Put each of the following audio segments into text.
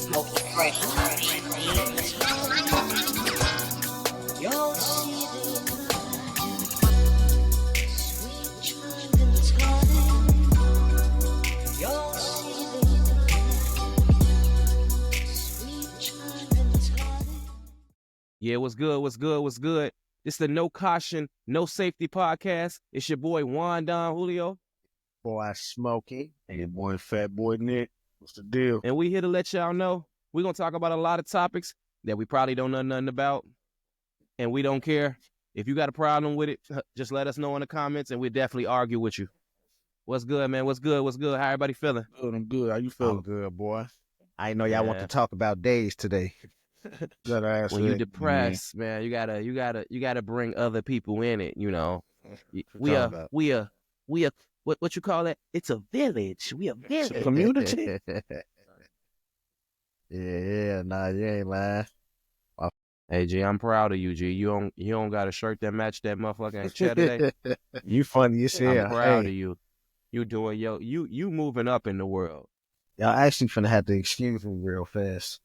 Smoky fresh. You'll see the sweet child calling. You'll see the sweet child calling. Yeah, what's good? What's good? What's good? This is the No Caution, No Safety podcast. It's your boy Juan Don Julio. Boy Smokey. And your boy Fat Boy Nick. What's the deal? And we here to let y'all know we're going to talk about a lot of topics that we probably don't know nothing about. And we don't care. If you got a problem with it, just let us know in the comments and we'll definitely argue with you. What's good, man? What's good? What's good? How everybody feeling? Good, I'm good. How you feeling? I'm good, boy. I didn't know y'all want Yeah. to talk about days today. Gotta ask When you that, depressed, man, you gotta bring other people in it, you know. We talking are about? what you call that? It's a village. We a It's a village. community. Yeah, nah, you ain't lying. Hey G, I'm proud of you, G. You don't got a shirt that match that motherfucking chair today. You funny as hell. I'm proud Hey, of you. You doing you moving up in the world. y'all actually finna have to excuse me real fast.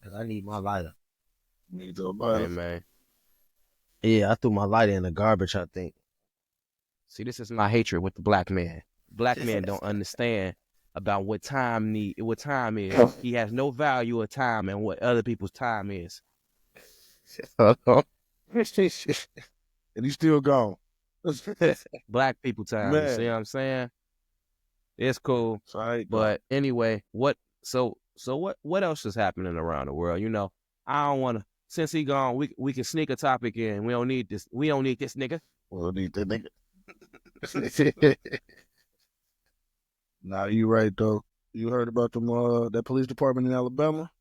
Cause I need my lighter. Need to Hey man. Yeah, I threw my lighter in the garbage, I think. See, this is my hatred with the black man. Black men don't understand about what time is. He has no value of time and what other people's time is. And he's still gone. Black people time. You Man. see what I'm saying? It's cool. So I ain't But anyway, what else is happening around the world? You know, I don't wanna since he gone, we can sneak a topic in. We don't need this nigga. Well, need that nigga. Nah, you right though. You heard about them that police department in Alabama?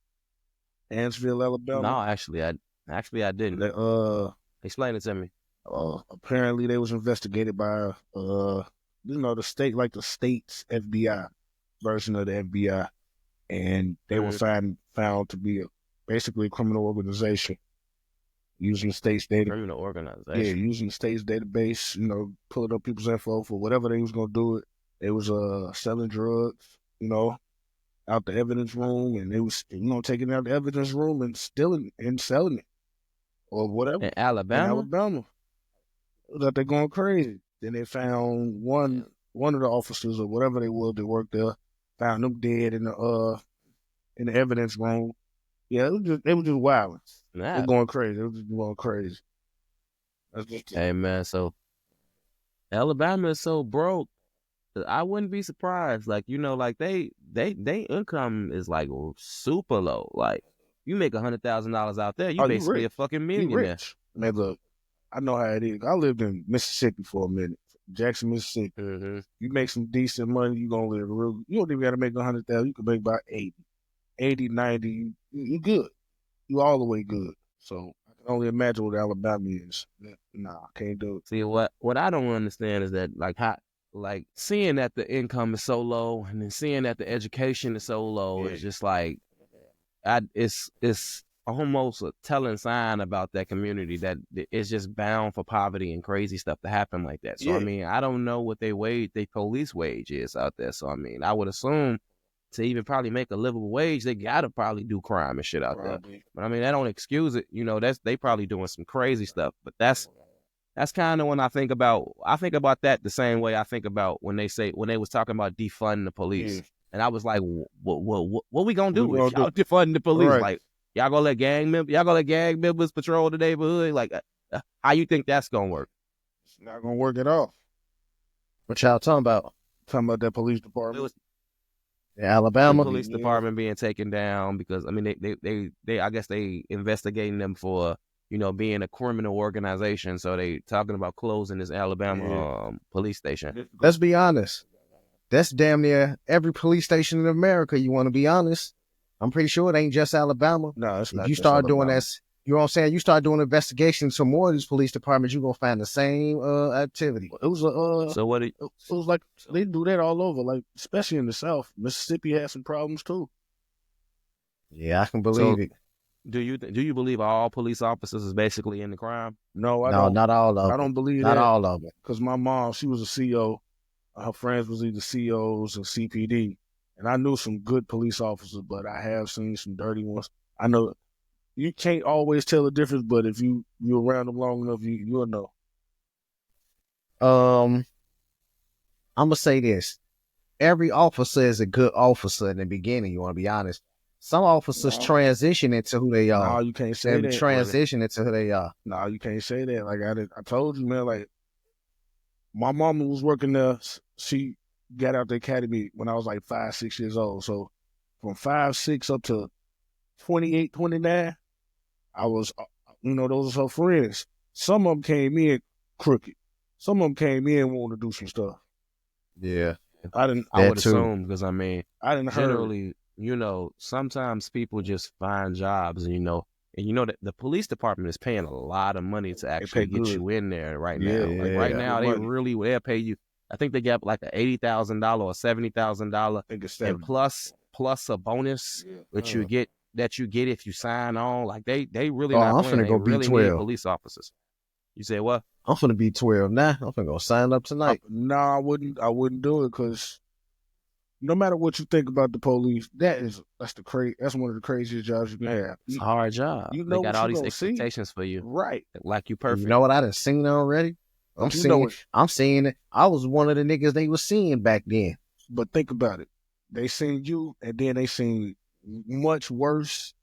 Ansville, Alabama? No, actually I didn't. They, Explain it to me. apparently they was investigated by the state, like the state's FBI version of the FBI, and they were found to be basically a criminal organization using the state's data. Criminal Yeah, organization. using the state's database, pulling up people's info for whatever they was gonna do it. They was selling drugs, out the evidence room, and they was taking out the evidence room and stealing and selling it or whatever. In Alabama? In Alabama. It was out there going crazy. Then they found one of the officers or whatever they were that worked there, found them dead in the evidence room. Yeah, they was just wild. They're going crazy. They was just going crazy. That's just Hey man, so Alabama is so broke. I wouldn't be surprised. Like, like they income is like super low. Like you make $100,000 out there, you you basically a rich. fucking You millionaire. rich. Man, look, I know how it is. I lived in Mississippi for a minute. Jackson, Mississippi. Mm-hmm. You make some decent money, you gonna live real. You don't even gotta make 100,000. You can make about 80, 90. You good. You all the way good. So I can only imagine what Alabama is. Nah, I can't do it. See, what I don't understand is that seeing that the income is so low and then seeing that the education is so low is just like it's almost a telling sign about that community that it's just bound for poverty and crazy stuff to happen like that. So I Yeah. mean, I don't know what they police wage is out there. So I mean, I would assume to even probably make a livable wage, they gotta probably do crime and shit out there. Probably. But I mean, that don't excuse it. They probably doing some crazy stuff. But that's kind of when I think about that the same way I think about when they was talking about defunding the police. Yeah. And I was like, what we gonna do What we if gonna y'all defund the police? Right. Like, y'all gonna let gang members patrol the neighborhood? Like, how you think that's gonna work? It's not gonna work at all. What y'all talking about? Talking about that police It department. was In the Alabama? police department being taken down because I mean they I guess they investigating them for being a criminal organization. So they talking about closing this Alabama police station. Let's be honest. That's damn near every police station in America, you want to be honest. I'm pretty sure it ain't just Alabama. No, it's not. If you just start doing Alabama. that, you know what I'm saying? You start doing investigations to more of these police departments, you're going to find the same activity. It was So what? it was like they do that all over, like especially in the South. Mississippi has some problems too. Yeah, I can believe it. Do you believe all police officers is basically in the crime? No, I No, don't. not all of them. I don't believe Not that. all of them. Because my mom, she was a CO. Her friends was either COs or CPD, And I knew some good police officers, but I have seen some dirty ones. I know you can't always tell the difference, but if you're around them long enough, you'll know. I'm gonna say this: every officer is a good officer in the beginning. You want to be honest. Some officers transition into who they are. No, you can't say that. Transition into who they are. No, you can't say that. Like I told you, man. Like my mama was working there. She got out the academy when I was like 5, 6 years old. So from 5, 6 up to 28, 29, I was, those are her friends. Some of them came in crooked. Some of them came in wanting to do some stuff. Yeah. I would assume, because I mean, I didn't generally, sometimes people just find jobs, and that the police department is paying a lot of money to actually get you in there right now. Like right now, they'll pay you. I think they got like an $80,000 or $70,000, and plus a bonus that you get if you sign on. Like they really not playing. They really need police officers. You say what? I'm finna be 12 now. I'm finna go sign up tonight. No, I wouldn't do it, because no matter what you think about the police, that's one of the craziest jobs you can have. It's a hard job. They got all these expectations for you, right? Like you perfect. You know what? I done seen it already. I'm seeing it. I was one of the niggas they was seeing back then. But think about it. They seen you, and then they seen much worse,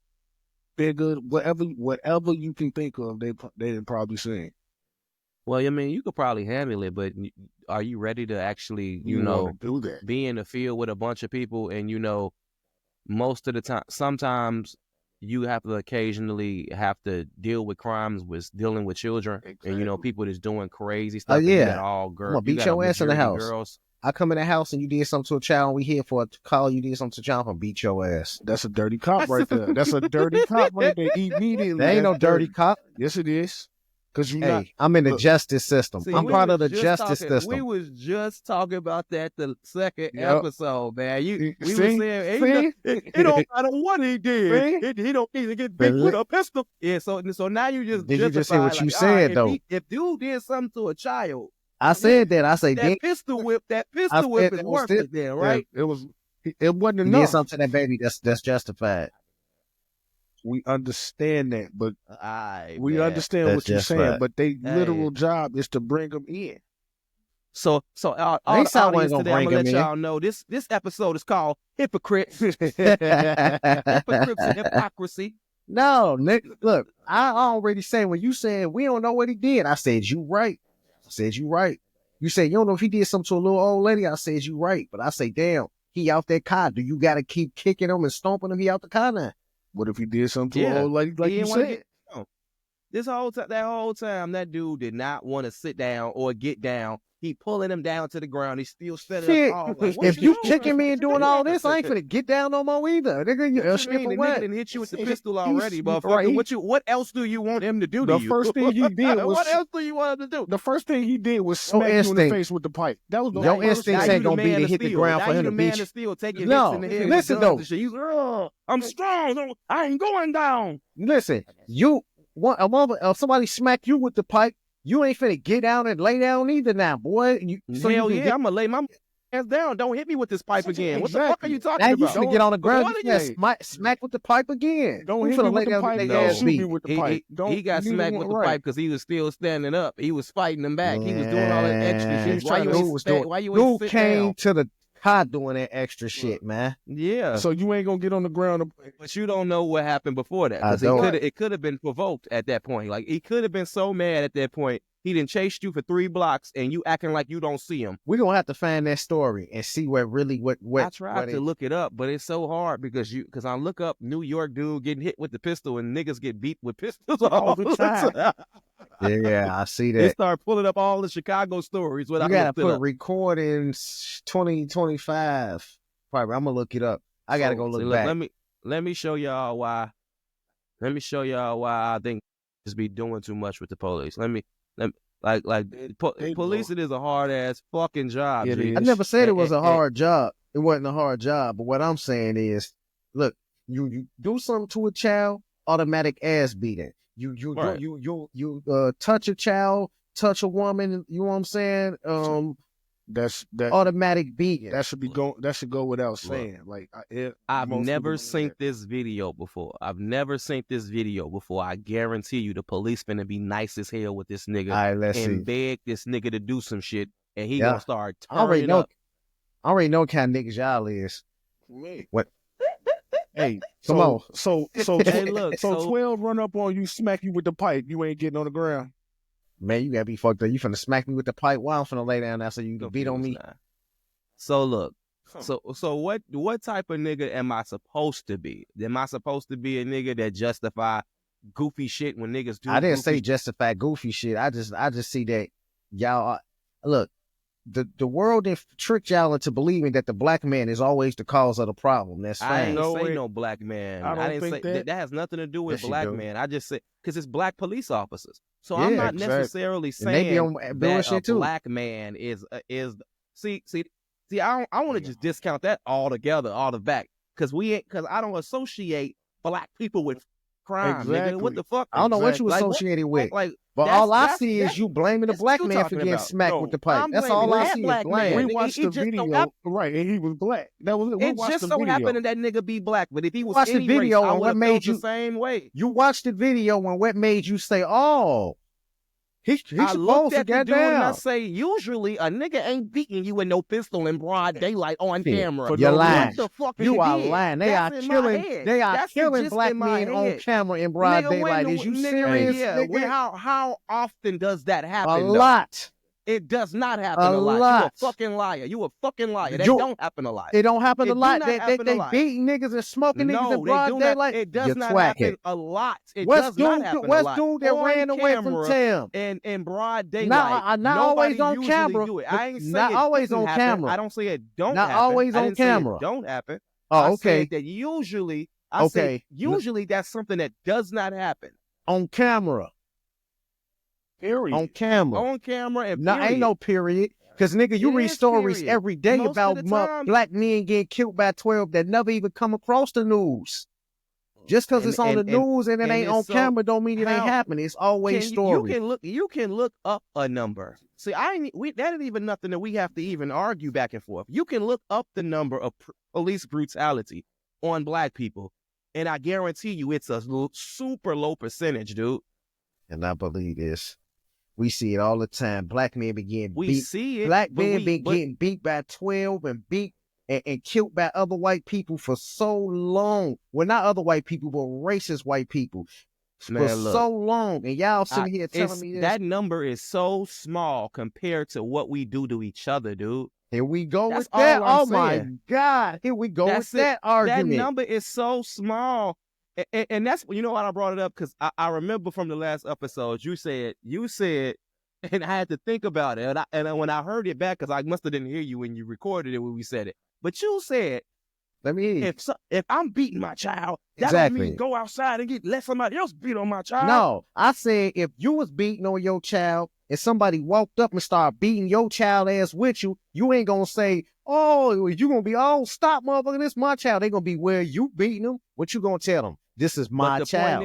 bigger, whatever you can think of. They didn't probably seen. Well, I mean, you could probably handle it, but are you ready to actually, do that? Be in the field with a bunch of people, and most of the time, sometimes you have to occasionally have to deal with crimes with dealing with children, and people that's doing crazy stuff. Yeah, you got all girls. I'm gonna beat your ass in the house. Girls. I come in the house and you did something to a child, and we here for a call. You did something to a child, I'm gonna beat your ass. That's a dirty cop right there. That's a dirty cop right there. Immediately. There ain't no dirty cop. Yes, it is. Because I'm in the justice system. I'm part of the justice system. We was just talking about that the second episode, man. We were saying it don't matter what he did. He don't need to get beat with a pistol. Yeah, so now you just did you just say what you said though? If dude did something to a child, I said that. I say that pistol whip is worth it then, right? It wasn't enough. He did something to that baby that's justified. We understand that, but understand that's what you're saying. right. But their literal job is to bring them in. So all the audience today, I'm gonna let y'all know this episode is called Hypocrites. Hypocrites and Hypocrisy. No, Nick, look, I already said when you said we don't know what he did, I said you right. You said you don't know if he did something to a little old lady. I said you right, but I say damn, he out that car. Do you got to keep kicking him and stomping him? He out the car now. What if he did something to an old lady like you said? That whole time, that dude did not want to sit down or get down. He pulling him down to the ground. He's still standing up. Like, if you kicking me and doing all this, I ain't finna get down no more either. Nigga, nigga didn't hit you with the pistol already, motherfucker. Right. What else do you want him to do to you? The first thing he did was... What else do you want him to do? The first thing he did was smack you in the face with the pipe. That was your instincts ain't gonna be to hit the ground for him to beat you. Listen though. I'm strong. I ain't going down. Listen, somebody smack you with the pipe, you ain't finna get down and lay down either now, boy. I'm gonna lay my ass down. Don't hit me with this pipe again. What the fuck are you talking about? Now you finna get on the ground, smack with the pipe again. Don't hit me with the pipe. Shoot me with the pipe. He got smacked with the pipe because he was still standing up. He was fighting him back. He was doing all that extra shit. Why you ain't came to the car doing that extra shit, man? Yeah. So you ain't gonna get on the ground. But you don't know what happened before that. It could have been provoked at that point. Like, he could have been so mad at that point. He done chased you for 3 blocks and you acting like you don't see him. We're gonna have to find that story and see what I tried to look it up, but it's so hard because I look up New York dude getting hit with the pistol and niggas get beat with pistols all the time. Yeah, I see that. They start pulling up all the Chicago stories. You gotta put recordings 2025. Probably, I'm gonna look it up. I gotta go look back. Let me show y'all why. Let me show y'all why I think just be doing too much with the police. Policing is a hard ass fucking job. I never said it was a hard job. It wasn't a hard job. But what I'm saying is, look, you do something to a child, automatic ass beating. You touch a child, touch a woman. You know what I'm saying? that automatic beating. that should be that should go without saying. Like I've most never people seen this video before. I guarantee you the police finna be nice as hell with this nigga All right, let's see. beg this nigga to do some shit, and he Yeah. gonna start I already turning know. up. I already know what kind of niggas y'all is. What? Hey, Come on. So Hey, look, so 12 run up on you, smack you with the pipe. You ain't getting on the ground. Man, you gotta be fucked up. You finna smack me with the pipe. Why I'm finna lay down now so you can beat on me? Confused now. So look, so what type of nigga am I supposed to be? Am I supposed to be a nigga that justify goofy shit when niggas do? I didn't say goofy justify goofy shit. I just see that y'all look. The world tricked y'all into believing that the black man is always the cause of the problem. That's I fine. ain't No, say it- no black man. I don't didn't think say that. that has nothing to do with Yes, you black do. man. I just said because it's black police officers. So I'm Yeah, not exactly. necessarily And they be saying on that bullshit a too. black man is see. I want to just discount that altogether, all the back, because I don't associate black people with crime, nigga. What Exactly. the fuck? I don't know what you Like, associated with. Like, But all I that's- see is that's- you blaming the that's black what you man for talking getting about. smacked No, with the pipe. I'm That's blaming all I that see is black blame. man. We watched It the just so video, happened- right? And he was black. That was it. We It watched just the so video. happened that that nigga be black, but if he was Watch the any video race, I on would what have made felt you- the same way. You watched the video and what made you say, "Oh, he's I supposed looked to at the get dude and I down"? say, usually a nigga ain't beating you with no pistol in broad daylight on Shit, camera. for You're no lying. What the fuck You he are did? lying. They That's are in my killing. head. They are That's killing just black in my men on head. camera in broad Nigga, daylight. Is you serious? Yeah, nigga? how often does that happen? A though? lot. It does not happen A a lot. You a lot. fucking liar. You a fucking liar. That You- don't happen a lot. It don't happen It a do lot. not They happen a lot. beating niggas and smoking niggas No, in they broad do not. daylight. It does You not twat happen it. a lot. It What's does not happen a lot. dude that On ran away from camera Tim? and in broad daylight. Not Nobody always on usually camera. do it. I ain't saying Not it always didn't on happen. camera. I don't say it don't Not happen. always I on didn't say it camera. don't happen. Oh, I okay. said that usually. I Okay. say usually that's something that does not happen On camera. Period. On camera. on camera. And No, ain't no period. Because, nigga, you It read is stories period. every day Most of about the time- black men getting killed by 12 that never even come across the news. Just because And- it's on and- the news and it and ain't it's on so- camera don't mean it ain't how- happening. It's always stories. You can look up a number. See, that ain't even nothing that we have to even argue back and forth. You can look up the number of police brutality on black people, and I guarantee you it's a super low percentage, dude. And I believe this. We see it all the time. Black men be getting We beat. see it. Black but men we- been but- getting beat by 12 and beat and killed by other white people for so long. Well, not other white people, but racist white people. Man, for look, so long. And y'all sitting here telling it's, me this. that number is so small compared to what we do to each other, dude. Here we go That's with that. all I'm Oh my saying. God. Here we go That's with it. that argument. That number is so small. And that's, you know why I brought it up? Because I remember from the last episode, you said, and I had to think about it. And when I heard it back, because I must have didn't hear you when you recorded it when we said it. But you said, Let me hear you. if I'm beating my child, that Exactly. don't mean go outside and let somebody else beat on my child. No, I said if you was beating on your child and somebody walked up and started beating your child ass with you, you ain't gonna say, oh, you gonna be, oh, stop, motherfucker, this my child. They gonna be, where you beating them? What you gonna tell them? This is my But the child.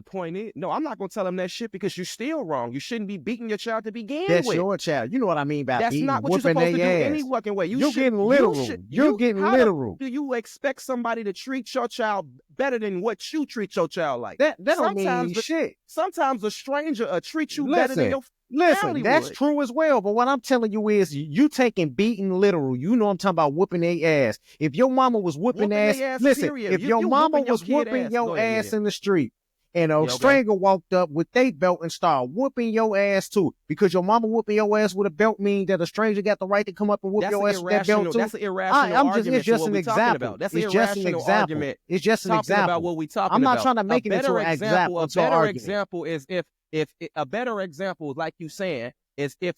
point is, no, I'm not gonna tell them that shit because you're still wrong. You shouldn't be beating your child to begin That's with. your child. You know what I mean by That's beating, not what you're whooping supposed to do their any ass. fucking way. You're getting literal. You're getting how literal. Do you expect somebody to treat your child better than what you treat your child like? That don't mean Sometimes shit. Sometimes a stranger treat you better than your Listen, family that's would. true as well. But what I'm telling you is, you taking beating literal. You know I'm talking about whooping their ass. If your mama was whooping Whooping ass, their ass, listen. period. If You your mama whooping your was kid whooping ass. your Go ahead, ass yeah. in the street, and a Yeah, okay. stranger walked up with their belt and started whooping your ass too, because your mama whooping your ass with a belt mean that a stranger got the right to come up and whoop That's your an ass with that belt irrational. too. That's an irrational I'm just, argument. it's just to an what we talking example. about. That's It's an just an irrational example. argument. It's just an Talking example. about what we talking I'm not about. trying to make it into an example. A Into an better argument. example is if a better example, like you saying, is if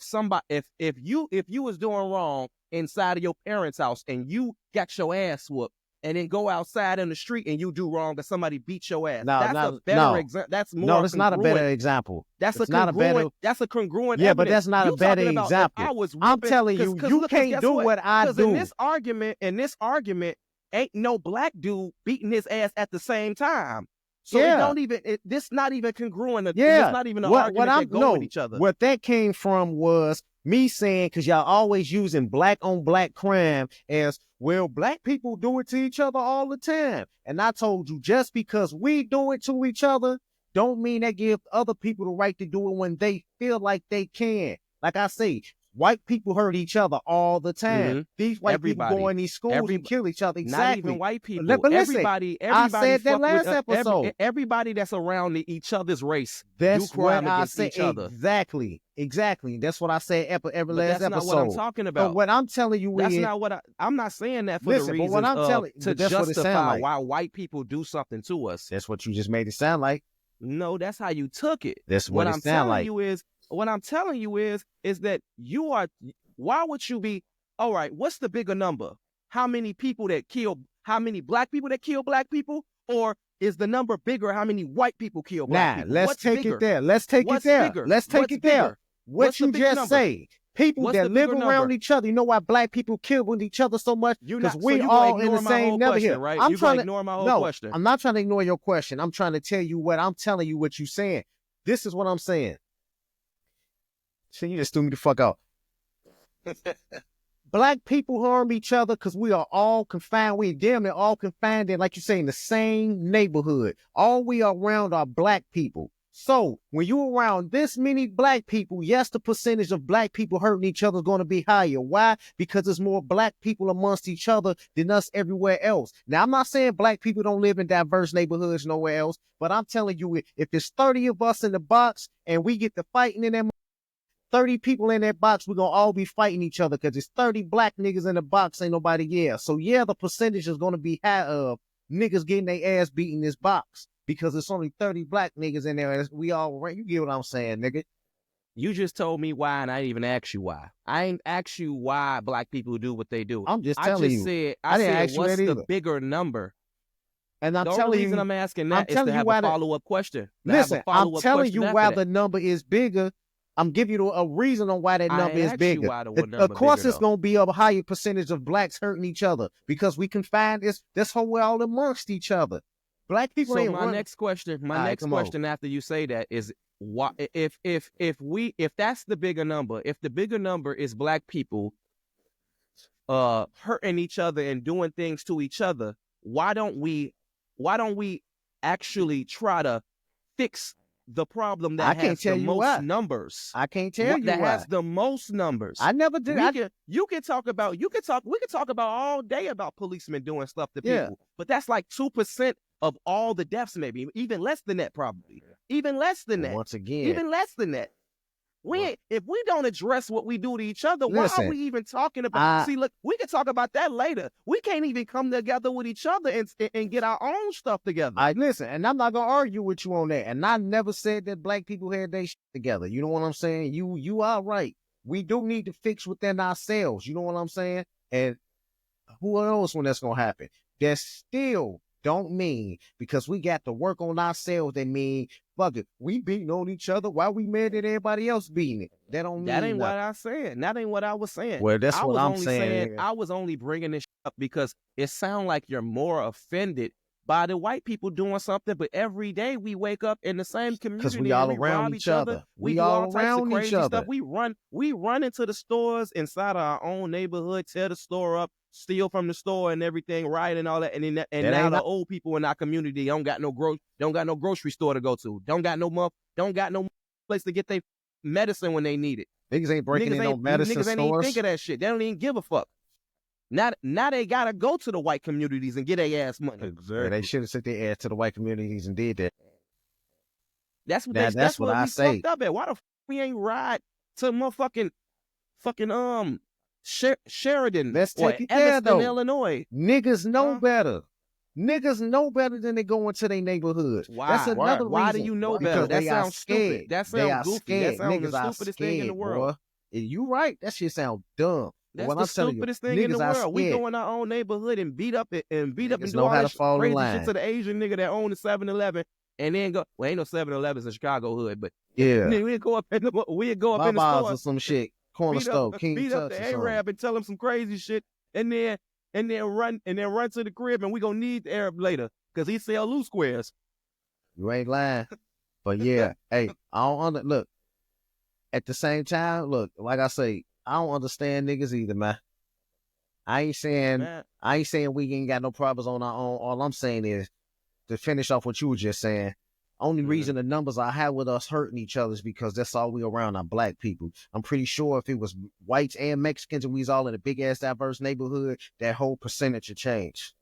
you was doing wrong inside of your parents' house and you got your ass whooped, and then go outside in the street and you do wrong and somebody beat your ass. No, That's no, a better no. example. That's more. No, that's not a congruent. better example. That's It's a not a congruent. better- That's a congruent. Yeah, but evidence. that's not a You better talking about if example. I was I'm whooping- telling you, you look, can't guess do what I Because do. in this argument, ain't no black dude beating his ass at the same time. So Yeah. it don't even. This not even congruent. Yeah. It's not even an What argument I'm that go no, with each other. what that came from was Me saying, because y'all always using black on black crime as, well, black people do it to each other all the time. And I told you, just because we do it to each other, don't mean that give other people the right to do it when they feel like they can. Like I say, white people hurt each other all the time. Mhm. These white Everybody. people go in these schools and kill each other. Not Exactly. even white people. But listen, everybody I said that fuck last with, episode. everybody that's around each other's race That's do crime what I against said. each other. Exactly. That's what I said every But last that's episode. not what I'm talking about. But what I'm telling you That's is, not what I'm not saying that for listen, the but reason what I'm telling to that's what it sound justify like. why white people do something to us. That's what you just made it sound like. No, that's how you took it. That's what it I'm sound telling like. you is, what I'm telling you is that you are. Why would you be? All right, what's the bigger number? How many people that kill? How many black people that kill black people? Or is the number bigger? How many white people kill black people? Let's What's take bigger? it there. Let's take What's it there. bigger? Let's take What's it there. bigger? What What's the you big just number? say. People What's that the live bigger around number? each other, you know why black people kill with each other so much? Because So we you all gonna in the ignore my same whole neighborhood. question, right? I'm You trying gonna to ignore my whole no, question. I'm not trying to ignore your question. I'm trying to tell you what I'm telling you what you saying. This is what I'm saying. See, you just threw me the fuck out. Black people harm each other because we are all confined. We damn near all confined in, like you say, in the same neighborhood. All we are around are black people. So when you're around this many black people, yes, the percentage of black people hurting each other is going to be higher. Why? Because there's more black people amongst each other than us everywhere else. Now, I'm not saying black people don't live in diverse neighborhoods nowhere else, but I'm telling you, if there's 30 of us in the box and we get to fighting in that 30 people in that box, we're going to all be fighting each other because there's 30 black niggas in the box, ain't nobody there. So, yeah, the percentage is going to be high of niggas getting their ass beat in this box because it's only 30 black niggas in there. We all right. You get what I'm saying, nigga? You just told me why, and I didn't even ask you why. I ain't asked you why black people do what they do. I'm just telling you. I didn't said, ask you what's that the either. bigger number? And I'm The telling only you, reason I'm asking that is telling to you have why a the- follow-up question. listen, I'm telling you why the the number is bigger. I'm giving you a reason on why that I number is asked you bigger. why the number Of course, bigger, it's though. going to be a higher percentage of blacks hurting each other because we can find this whole world amongst each other. Black people So ain't my running. next question, All right, come on. after you say that is, why if that's the bigger number, if the bigger number is black people hurting each other and doing things to each other, why don't we actually try to fix the problem I that can't has tell the you most why. numbers? I can't tell you that why. has the most numbers. I never did. We can talk about all day about policemen doing stuff to Yeah. people, but that's like 2% of all the deaths, maybe even less than that, probably even less than that. Once again, Even less than that. If we don't address what we do to each other, why Listen, are we even talking about? See, look, we can talk about that later. We can't even come together with each other and get our own stuff together. I listen, and I'm not gonna argue with you on that. And I never said that black people had their shit together. You know what I'm saying? You are right. We do need to fix within ourselves. You know what I'm saying? And who knows when that's gonna happen? That still don't mean because we got to work on ourselves. That mean fuck it, we beating on each other while we mad at everybody else beating it. That don't mean That ain't nothing. what I said. That ain't what I was saying. Well, that's I what was I'm only saying. I was only bringing this up because it sounds like you're more offended by the white people doing something, but every day we wake up in the same community Because we all and around rob each other. We We do all all types of around each crazy other. stuff. We run into the stores inside of our own neighborhood, tear the store up, steal from the store and everything, riot and all that. And now ain't the old people in our community don't got no grocery store to go to, don't got no place to get their medicine when they need it. Niggas ain't breaking in no medicine Niggas ain't even stores. think of that shit. They don't even give a fuck. Now they gotta go to the white communities and get their ass money. Yeah, they should have sent their ass to the white communities and did that. That's what Now, that's what I we say. fucked up at. Why the fuck we ain't ride to motherfucking Sheridan Let's or take it there, Evanston, though. Illinois? Niggas know Huh? better. Niggas know better than they go into their neighborhoods. Why? That's another Why do reason. you know Because better? That they are sounds stupid. scared. That They are sounds goofy. scared. That sounds Niggas the are stupidest thing in the scared, world. boy. You right. That shit sound dumb. That's what the I'm telling you, stupidest thing in the niggas are world. We scared. go in our own neighborhood and beat up and Niggas do know all how to this fall in crazy line. shit to the Asian nigga that owned the 7-Eleven and then go. Well, ain't no 7-Elevens in Chicago hood, but Yeah. we'd go up in the Bye-byes store, or some shit. Corner store, King beat up Tut's the or something. Arab and tell him some crazy shit, and then run to the crib, and we gonna need the Arab later because he sell loose squares. You ain't lying. But yeah, hey, I don't look. at the same time, look, like I say, I don't understand niggas either, man. I ain't saying we ain't got no problems on our own. All I'm saying is to finish off what you were just saying. Only reason the numbers I have with us hurting each other is because that's all we around are black people. I'm pretty sure if it was whites and Mexicans and we was all in a big ass diverse neighborhood, that whole percentage would change.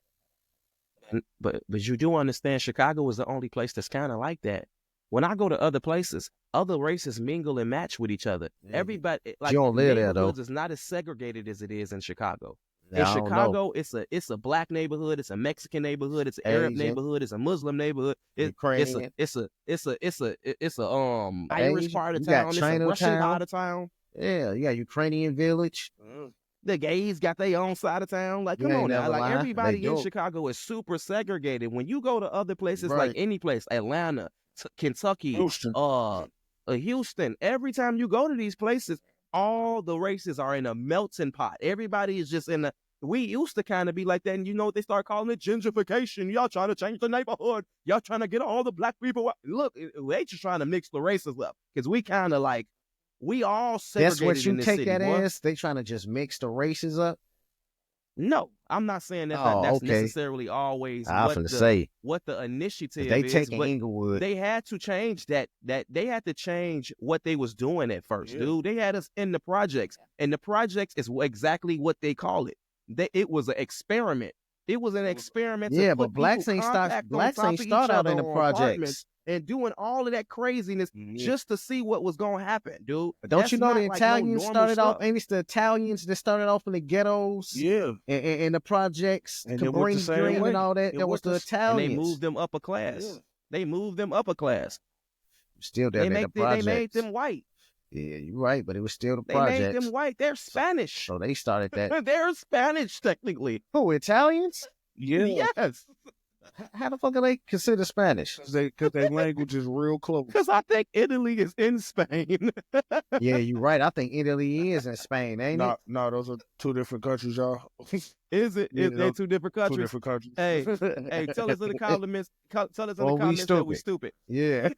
But you do understand Chicago is the only place that's kind of like that. When I go to other places, other races mingle and match with each other. Everybody, like, you don't live there though. Neighborhoods is not as segregated as it is in Chicago. Yeah, In Chicago, it's a black neighborhood, it's a Mexican neighborhood, it's an Arab neighborhood, it's a Muslim neighborhood, it's a Irish part of town, it's a Russian part of town. Yeah, you got Ukrainian village. The gays got their own side of town. Like, come on now. Like, everybody in Chicago is super segregated. When you go to other places, like any place, Atlanta, Kentucky, Houston, every time you go to these places, all the races are in a melting pot. Everybody is just in a. We used to kind of be like that, and you know what they start calling it? Gentrification. Y'all trying to change the neighborhood. Y'all trying to get all the black people out. Look, they just trying to mix the races up because we kind of like we all segregated. That's what you in this take city, that boy. as? They trying to just mix the races up? No, I'm not saying that's necessarily always what the initiative they is. Taking Inglewood. They had to change that they had to change what they was doing at first, dude. They had us in the projects, and the projects is exactly what they call it. It was an experiment. It was an experiment. Yeah, but blacks ain't start out in the projects and doing all of that craziness just to see what was gonna happen, dude. But don't you know the Italians started off? Ain't it the Italians that started off in the ghettos? Yeah, and the projects, and Cabrini Green and all that. That was the Italians. And they moved them upper class. Yeah. They moved them upper class. Still there. They made them white. Yeah, you're right, but it was still the projects. They made them white. They're Spanish. So they started that. They're Spanish, technically. Who, Italians? Yeah. Yes. How the fuck are they considered Spanish? Because their language is real close. Because I think Italy is in Spain. Yeah, you're right. I think Italy is in Spain, ain't it? No, those are two different countries, y'all. Is it? Yeah, is they two different countries? Two different countries. Hey, tell us in the comments. Tell us in the comments that we stupid. Yeah.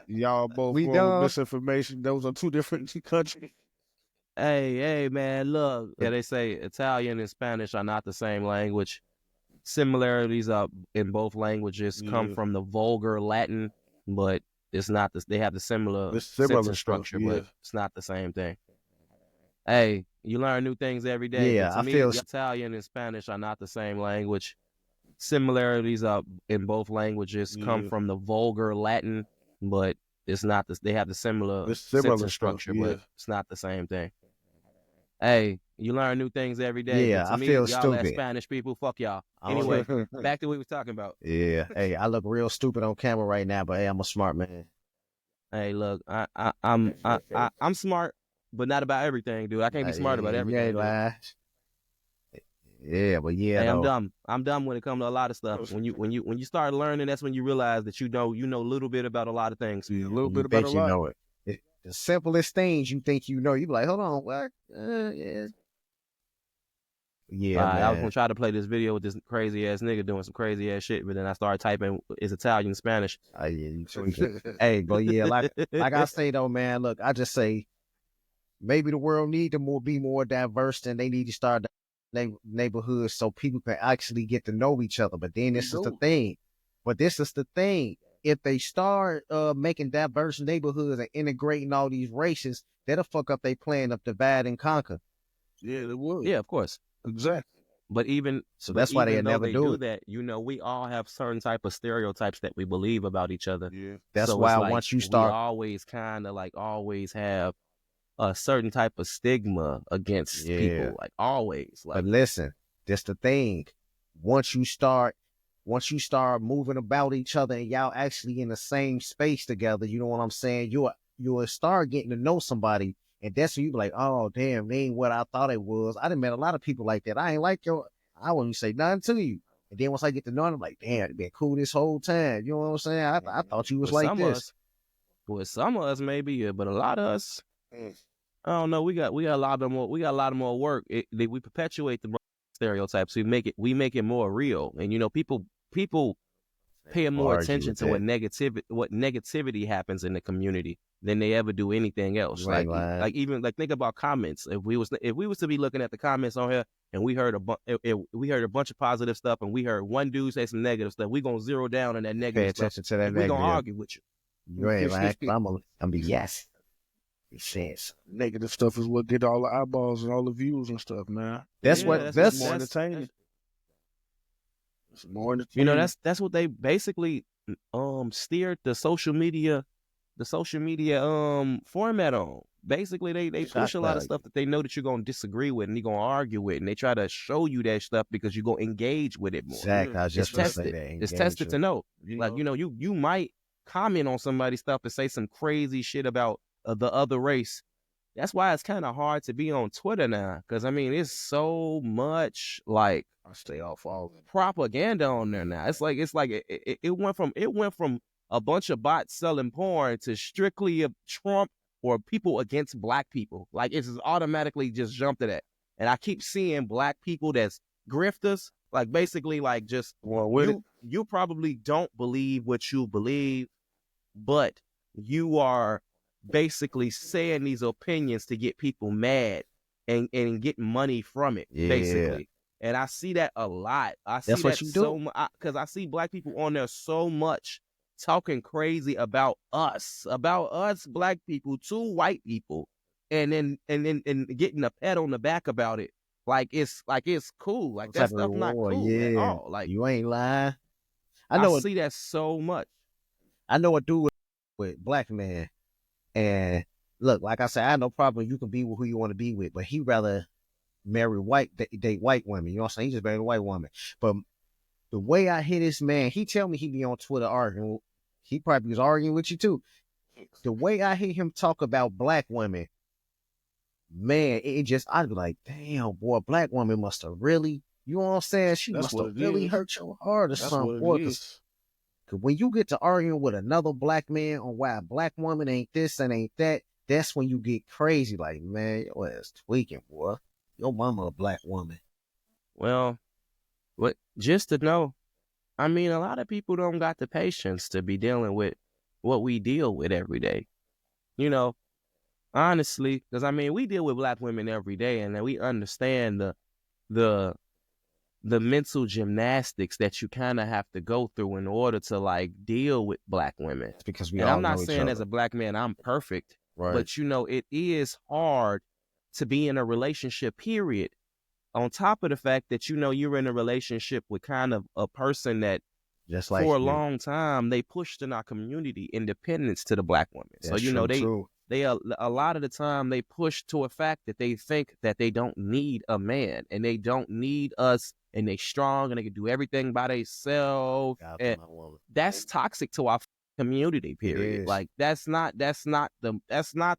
Y'all both going with misinformation. Those are two different countries. Hey, man, look. Yeah, they say Italian and Spanish are not the same language. Similarities in both languages come from the vulgar Latin, but it's not. They have the similar structure, but it's not the same thing. Hey, you learn new things every day. Yeah, to me, Italian and Spanish are not the same language. Similarities in both languages come from the vulgar Latin, but it's not. They have the similar structure, but it's not the same thing. Hey, you learn new things every day. Yeah, to me, I feel y'all stupid. Spanish people, fuck y'all. Anyway, back to what we were talking about. Yeah. Hey, I look real stupid on camera right now, but hey, I'm a smart man. Hey, look, I'm smart, but not about everything, dude. I can't be smart about everything. Yeah, but yeah, hey, I'm dumb. I'm dumb when it comes to a lot of stuff. When you start learning, that's when you realize that you know a little bit about a lot of things. Yeah, a little bit about a lot. You know it. The simplest things you think you know, you be like, hold on, what? Yeah. Yeah, I was gonna try to play this video with this crazy ass nigga doing some crazy ass shit, but then I started typing is Italian, Spanish. Yeah, you tweaking. Hey, but yeah, like I say though, man, look, I just say maybe the world need to be more diverse, and they need to start neighborhoods so people can actually get to know each other. But then this is the thing. If they start making diverse neighborhoods and integrating all these races, that'll fuck up their plan of divide and conquer. Yeah, it would. Yeah, of course. Exactly. But that's why they never do that. You know, we all have certain type of stereotypes that we believe about each other. Yeah. That's why once you start, we always kind of always have a certain type of stigma against people. Like always. But listen, that's the thing. Once you start moving about each other and y'all actually in the same space together, you know what I'm saying? You'll start getting to know somebody, and that's when you be like, oh damn, they ain't what I thought it was. I done met a lot of people like that. I ain't like I wouldn't say nothing to you. And then once I get to know them, I'm like, damn, it been cool this whole time. You know what I'm saying? I thought you was like this. With some of us maybe, yeah, but a lot of us, I don't know. We got a lot of more work. We perpetuate the stereotypes. We make it more real, and you know, people paying more argue attention with to what negativity happens in the community than they ever do anything else. You ain't lying. Like even like think about comments. If we was to be looking at the comments on here and we heard we heard a bunch of positive stuff and we heard one dude say some negative stuff, we gonna zero down on that Pay negative stuff. attention to that And we negative. gonna argue with you. You ain't lying. I'm be yes. It says Negative stuff is what get all the eyeballs and all the views and stuff, man. that's That's more entertaining. It's more entertaining. You know, that's what they basically steered the social media format on. Basically they push a lot of stuff that they know that you're gonna disagree with and you're gonna argue with, and they try to show you that stuff because you're gonna engage with it more. Exactly. I was just It's gonna say tested. that. It's tested to know. You Like, know, you might comment on somebody's stuff and say some crazy shit about the other race. That's why it's kind of hard to be on Twitter now, because I mean it's so much like I stay off all of it. propaganda on there now. It's like it went from a bunch of bots selling porn to strictly a Trump or people against black people. Like it's just automatically just jumped to that. And I keep seeing black people that's grifters, like basically like just you probably don't believe what you believe, but you are basically saying these opinions to get people mad and get money from it, basically. And I see that a lot. I see That's what that you so do. much because I see black people on there so much talking crazy about us black people to white people, and then getting a pat on the back about it. Like it's cool. Like that stuff not cool at all. Like you ain't lying. I see that so much. I know a dude with black man, and look, like I said, I have no problem. You can be with who you want to be with, but he rather marry date white women. You know what I'm saying? He just married a white woman. But the way I hear this man, he tell me he be on Twitter arguing. He probably was arguing with you too. The way I hear him talk about black women, man, I'd be like, damn, boy, black woman must have really, you know what I'm saying? She must have really hurt your heart or something, boy. Because when you get to arguing with another black man on why a black woman ain't this and ain't that, that's when you get crazy. Like, man, your ass tweaking, boy. Your mama a black woman. Well, just to know, I mean, a lot of people don't got the patience to be dealing with what we deal with every day. You know, honestly, because I mean, we deal with black women every day, and we understand the mental gymnastics that you kind of have to go through in order to like deal with black women. It's because and I'm not saying as a black man I'm perfect, right? But you know, it is hard to be in a relationship, period. On top of the fact that, you know, you're in a relationship with kind of a person that just like for a long time, they pushed in our community independence to the black women. So, you know, they a lot of the time they push to a fact that they think that they don't need a man and they don't need us and they strong and they can do everything by themselves. And that's toxic to our community, period. Like that's not the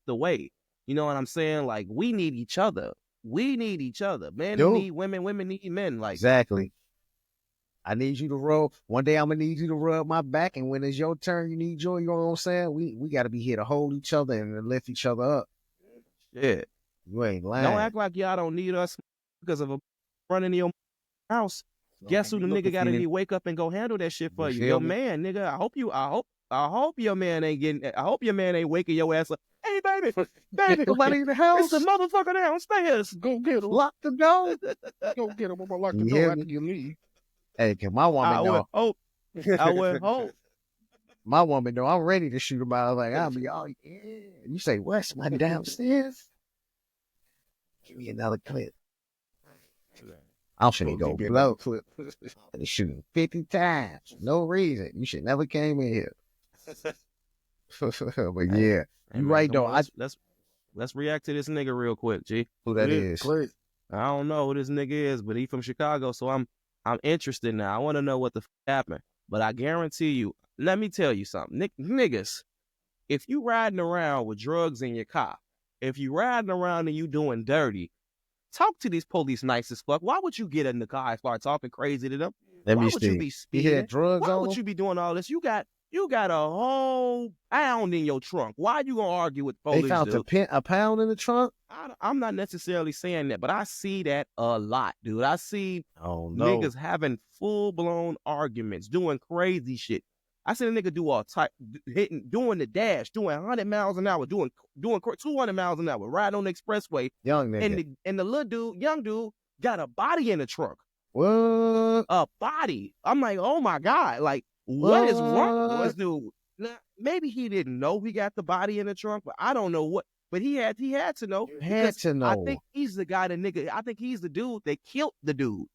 way. You know what I'm saying? Like we need each other. We need each other. Men need women. Women need men. Like exactly. I need you to rub. One day I'm gonna need you to rub my back, and when it's your turn, you need joy. You know what I'm saying? We got to be here to hold each other and lift each other up. Yeah, you ain't lying. Don't act like y'all don't need us because of a running in your house. Guess who the nigga got to wake up and go handle that shit for you? Your man, nigga. I hope your man ain't getting. I hope your man ain't waking your ass up. Hey, baby, nobody in the house. It's the motherfucker downstairs. Go get him. Lock the door. Go get him. I'm gonna lock the door after you leave. Hey, cause my woman know. I would hope. My woman know I'm ready to shoot him out. Like I'll be, oh yeah. You say what? Somebody downstairs? Give me another clip. I shouldn't go blow. They shooting 50 times. No reason. You should never came in here. But yeah, you right though. Let's react to this nigga real quick, G. Who that is? Great. I don't know who this nigga is, but he from Chicago, so I'm interested now. I want to know what the happened. But I guarantee you, let me tell you something. Niggas, if you riding around with drugs in your car, if you riding around and you doing dirty, talk to these police nice as fuck. Why would you get in the car and start talking crazy to them? Let Why me would see. you be speeding? You had drugs Why on would them? you be doing all this? You got You got a whole pound in your trunk. Why you gonna argue with the police? They found dude? a pound in the trunk. I'm not necessarily saying that, but I see that a lot, dude. I see niggas niggas having full blown arguments, doing crazy shit. I seen a nigga do all type, doing the dash, doing 100 miles an hour, doing 200 miles an hour, riding on the expressway. Young nigga. And the little dude, young dude, got a body in the trunk. What? A body. I'm like, oh my God. Like, what is wrong with this dude? Now, maybe he didn't know he got the body in the trunk, but I don't know what. But he had to know. Had to know. I think he's the guy I think he's the dude that killed the dude.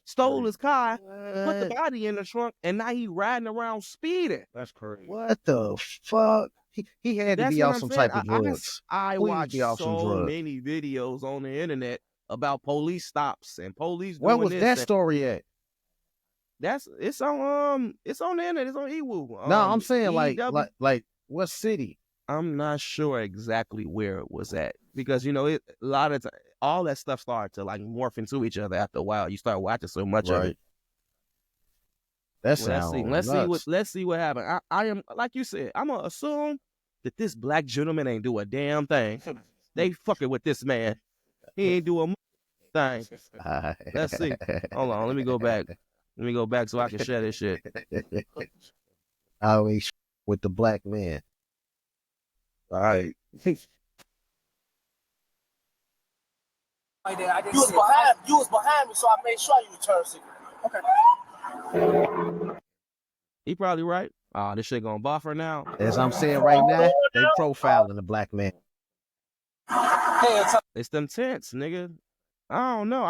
Stole his car, put the body in the trunk, and now he riding around speeding. That's crazy. What the fuck? He had to be on some type of drugs. I watch so many videos on the internet about police stops and police. Where was that story at? It's on the internet. It's on eWoo. No, I'm saying like what city? I'm not sure exactly where it was at because a lot of all that stuff started to like morph into each other after a while. You start watching so much of it. Let's see what happened. I am like you said. I'm gonna assume that this black gentleman ain't do a damn thing. They fucking with this man. He ain't do a thing. Let's see. Hold on. Let me go back. Let me go back so I can share this shit. I always with the black man. All right. You was behind me, so I made sure you returned secret. Okay. He probably right. Oh, this shit gonna buffer now. As I'm saying right now, they profiling the black man. It's them tents, nigga. I don't know.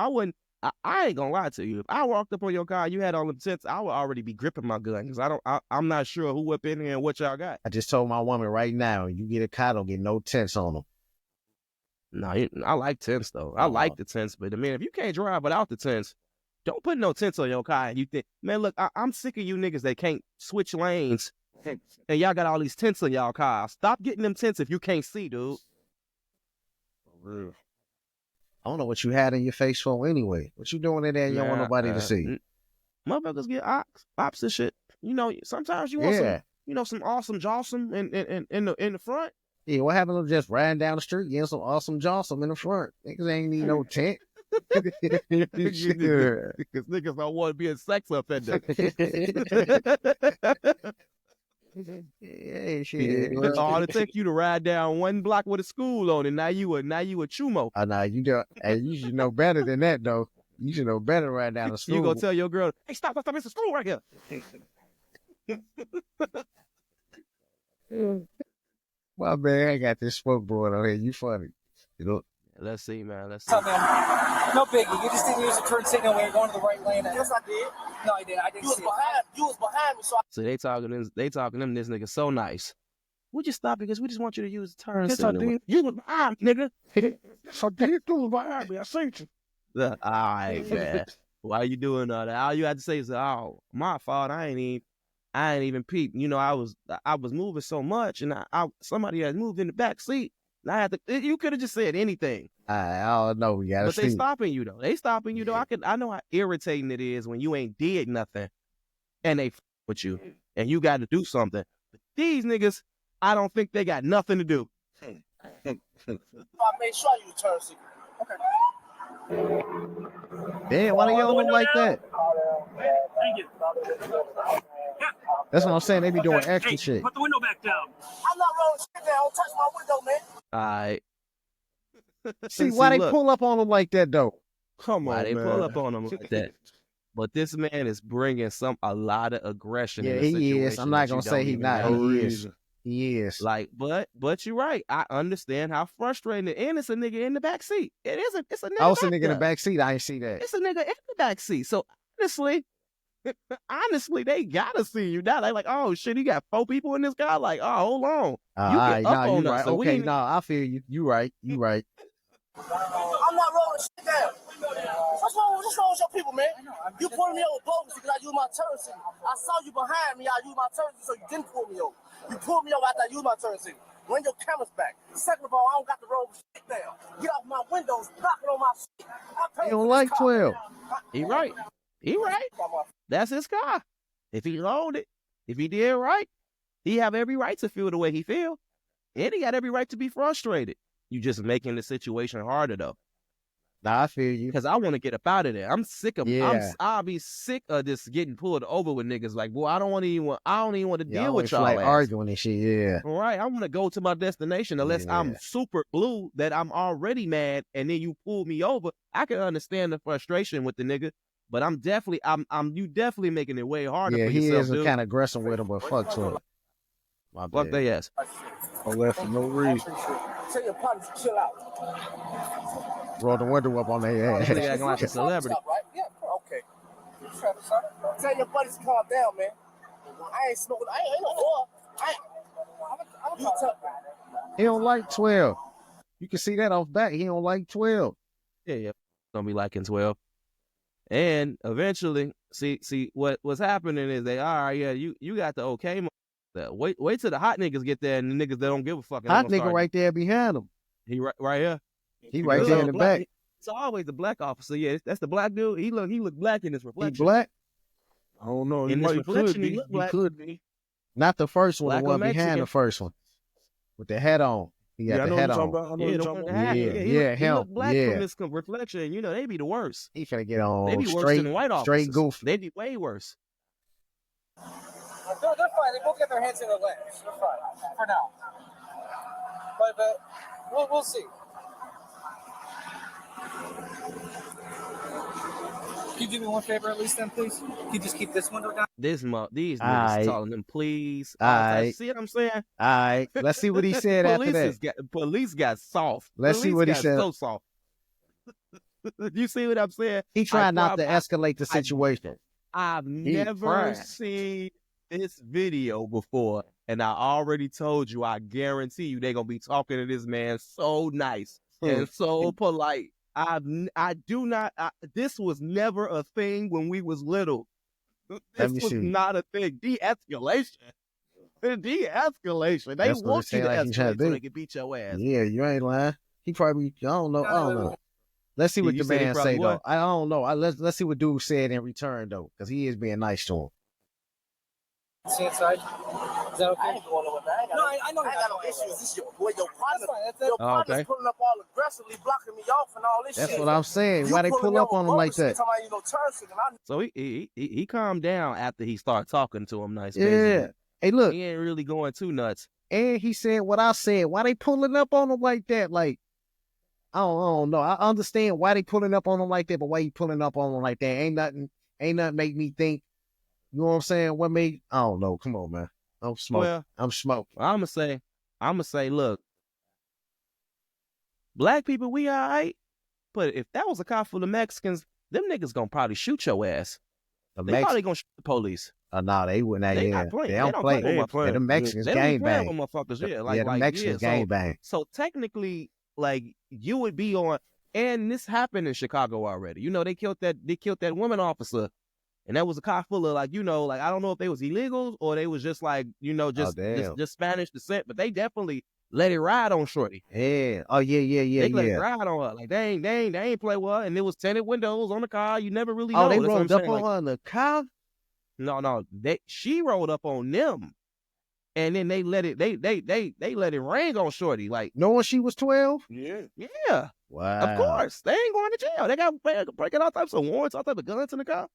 I ain't gonna lie to you. If I walked up on your car, you had all them tents, I would already be gripping my gun because I'm not sure who up in here and what y'all got. I just told my woman right now, you get a car, don't get no tents on them. No, I like tents though. I like the tents, but I mean, if you can't drive without the tents, don't put no tents on your car. And you think, man, look, I'm sick of you niggas that can't switch lanes, and y'all got all these tents on y'all cars. Stop getting them tents if you can't see, dude. For real. I don't know what you had in your face for anyway. What you doing in there? You don't want nobody to see. Motherfuckers get ops and shit. Sometimes you want some awesome jawsome in the front. Yeah, what happened to just riding down the street getting some awesome jawsome in the front? Niggas ain't need no tent. Because niggas don't want to be a sex offender. Yeah, shit. All it takes you to ride down one block with a school on it. Now you a chumo. Nah, you should know better than that though. You should know better right down the school. You gonna tell your girl, hey, stop, it's a school right here. My man, I got this smoke board on here. You funny. Let's see, man. Let's see. No biggie. You just didn't use the turn signal when you're going to the right lane. Yes, I did. No, I didn't. I didn't. You was behind me, so. So they talking them. This nigga so nice. We just stop because we just want you to use the turn signal. I did. You was behind me, nigga. Yes, I did. You was behind me. I seen you. All right, man. Why you doing all that? All you had to say is, "Oh, my fault. I ain't even peep." I was moving so much, and somebody had moved in the back seat. And I had to. You could have just said anything. I don't know. We gotta but see. They stopping you though. I know how irritating it is when you ain't did nothing, and they with you, and you got to do something. But these niggas, I don't think they got nothing to do. I made sure you returned secret. Okay. Damn, why they yelling them like that? That's what I'm saying. They be doing extra shit. Put the window back down. I'm not rolling shit down. Don't touch my window, man. All right. See, why they pull up on them like that, though? Come on, they pull up on them like that? But this man is bringing a lot of aggression. Yeah, he is. I'm not gonna say he's not. He is. Like, but you're right. I understand how frustrating it is. And it's a nigga in the back seat. It isn't. It's a nigga. I was a nigga in the back seat. I ain't see that. It's a nigga in the back seat. So honestly, they gotta see you now. They like, oh shit, he got 4 people in this car. Like, oh, hold on. You get up on us. Right. So okay, I feel you. You right. I'm not rolling shit down. What's wrong with your people, man? You pulling me over bogus because I use my turn signal. I saw you behind me. I used my turn signal, so you didn't pull me over. You pulled me over after I used my turn signal. Bring your cameras back. Second of all, I don't got the roll shit down. Get off my windows, knocking on my shit. You don't like 12. He right. That's his car. If he loaned it, if he did right, He have every right to feel the way he feel. And he got every right to be frustrated. You just making the situation harder though. Nah, I feel you. Cause I want to get up out of there. I'm sick of. Yeah. I'll be sick of this getting pulled over with niggas. Like, boy, I don't even want to Yeah, deal with y'all. like ass. arguing and shit. Yeah. All right, I want to go to my destination unless I'm super blue that I'm already mad, and then you pull me over. I can understand the frustration with the nigga, but you definitely making it way harder for yourself, he is kind of aggressive with him, but fuck to it. My fuck they ass. All that for no reason. Tell your partners to chill out. Roll the window up on their ass. Nigga acting like a celebrity. Right? Yeah, okay. Tell your buddies to calm down, man. I ain't smoking. I ain't no whore. He don't like 12. You can see that off back. He don't like 12. Yeah. Don't be liking 12. And eventually, see what's happening is they all right. Yeah, you got the okay. Wait till the hot niggas get there and the niggas that don't give a fuck. Hot nigga right there behind him. He right here. He right there in the back. It's always the black officer. Yeah, that's the black dude. He look black in his reflection. He black? I don't know. In this reflection, he look black. He could be. Not the first one, Black the one or behind the first one. With the hat on. He got the hat on. He look black from this reflection. You know, they be the worst. He finna get on they be worse than white officers. Straight goofy. They be way worse. They're fine. They both get their hands in their legs. They're fine for now. But we'll see. Can you do me one favor at least then, please? Can you just keep this window down? These niggas telling them, please. See what I'm saying? All right. Let's see what he said after that. Police got soft. Let's see what he said. So soft. You see what I'm saying? He trying not to escalate the situation. I've never seen this video before, and I already told you, I guarantee you, they're gonna be talking to this man so nice and so polite. This was never a thing when we was little. This was not a thing. De-escalation. De-escalation. They want you to escalate so they can beat your ass. Yeah, you ain't lying. He probably, I don't know. Let's see what the man say, though. I don't know. Let's see what dude said in return, though, because he is being nice to him. See inside? Is that okay? I ain't going over there. I know I got no issues. This is your boy, your partner. Your partner's pulling up all aggressively, blocking me off and all this shit. That's what I'm saying. Why they pull up on him like that? So he calmed down after he started talking to him nice. Yeah. Basically. Hey, look. He ain't really going too nuts. And he said what I said. Why they pulling up on him like that? Like, I don't know. I understand why they pulling up on him like that, but why you pulling up on him like that? Ain't nothing make me think. You know what I'm saying? What made? I don't know. Come on, man. I'm smoking. Well, I'm smoking. I'm gonna say, look, black people, we all right. But if that was a car full of Mexicans, them niggas gonna probably shoot your ass. They probably gonna shoot the police. No, they wouldn't. They don't play. The Mexicans gang bang. The Mexicans gang bang. So technically, like, you would be on, and this happened in Chicago already. You know, they killed that woman officer. And that was a car full of, like, you know, like, I don't know if they was illegals or they was just like, you know, just Spanish descent, but they definitely let it ride on Shorty. Yeah. Oh, yeah. They let it ride on her. Like, they ain't play well. And there was tinted windows on the car. You never really know. Oh, they rolled up on her in the car? No. She rolled up on them. And then they let it rain on Shorty. Like, knowing she was 12? Yeah. Wow. Of course. They ain't going to jail. They got breaking all types of warrants, all types of guns in the car.